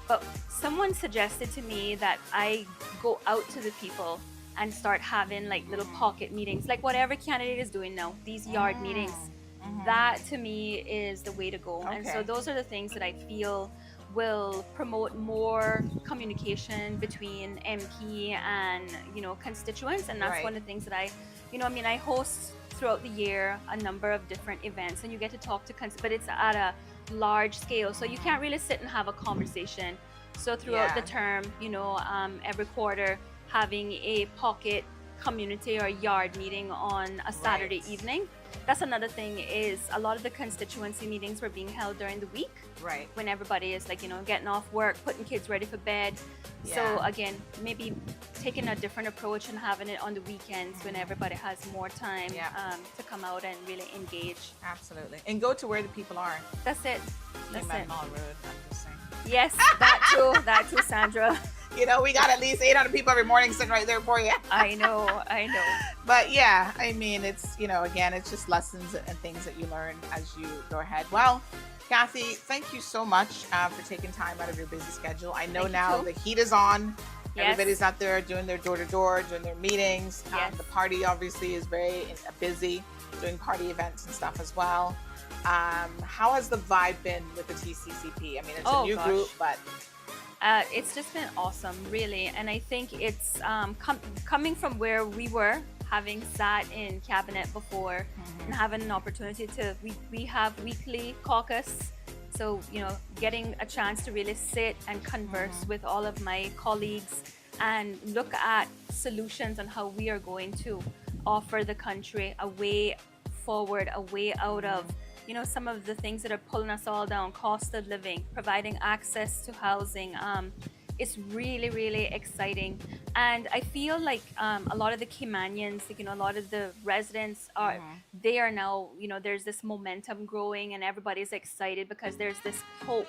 But someone suggested to me that I go out to the people and start having like little pocket meetings, like what every candidate is doing now, these yard meetings. That to me is the way to go. And so those are the things that I feel will promote more communication between MP and, constituents. And that's one of the things that I host throughout the year a number of different events, and you get to talk to but it's at a large scale, so you can't really sit and have a conversation. So throughout the term, every quarter, having a pocket community or yard meeting on a Saturday evening. That's another thing, is a lot of the constituency meetings were being held during the week. Right. When everybody is getting off work, putting kids ready for bed. Yeah. So again, maybe taking a different approach and having it on the weekends when everybody has more time to come out and really engage. Absolutely. And go to where the people are. That's it. That's it. Mall Road, I'm just saying. Yes, that too, Sandra. We got at least 800 people every morning sitting right there for you. I know. But yeah, I mean, it's, again, it's just lessons and things that you learn as you go ahead. Well, Kathy, thank you so much for taking time out of your busy schedule. I know now the heat is on. Yes. Everybody's out there doing their door-to-door, doing their meetings. Yes. The party obviously is very busy, doing party events and stuff as well. How has the vibe been with the TCCP? I mean, it's a new group, but... it's just been awesome, really. And I think it's coming from where we were, having sat in cabinet before and having an opportunity to, we have weekly caucus. So, getting a chance to really sit and converse with all of my colleagues and look at solutions on how we are going to offer the country a way forward, a way out of some of the things that are pulling us all down, cost of living, providing access to housing. It's really, really exciting. And I feel like a lot of the Caymanians, a lot of the residents they are now, there's this momentum growing and everybody's excited because there's this hope,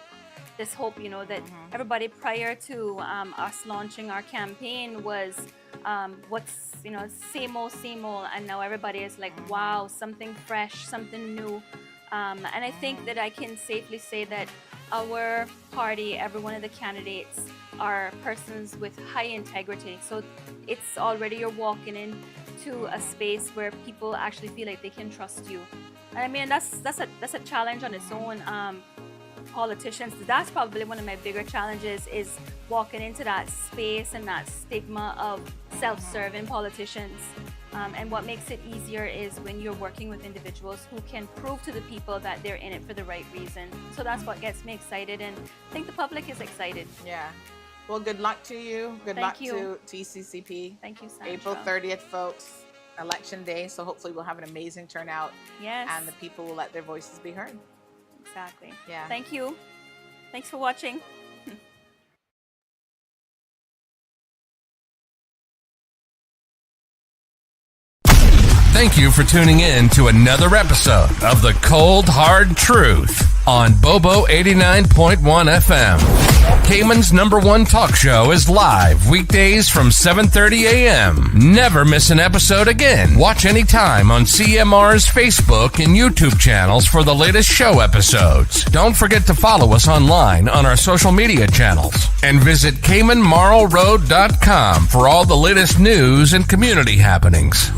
that everybody prior to us launching our campaign was what's, same old, and now everybody is like, wow, something fresh, something new. And I think that I can safely say that our party, every one of the candidates, are persons with high integrity. So it's already, you're walking into a space where people actually feel like they can trust you. And I mean, that's a challenge on its own. Politicians, that's probably one of my bigger challenges, is walking into that space and that stigma of self-serving politicians. And what makes it easier is when you're working with individuals who can prove to the people that they're in it for the right reason. So that's what gets me excited, and I think the public is excited. Yeah. Well, good luck to you. Good luck to TCCP. Thank you, Sandra. April 30th, folks, election day. So hopefully we'll have an amazing turnout. Yes. And the people will let their voices be heard. Exactly. Yeah. Thank you. Thanks for watching. Thank you for tuning in to another episode of The Cold Hard Truth on Bobo 89.1 FM. Cayman's #1 talk show is live weekdays from 7:30 a.m. Never miss an episode again. Watch anytime on CMR's Facebook and YouTube channels for the latest show episodes. Don't forget to follow us online on our social media channels. And visit CaymanMarlRoad.com for all the latest news and community happenings.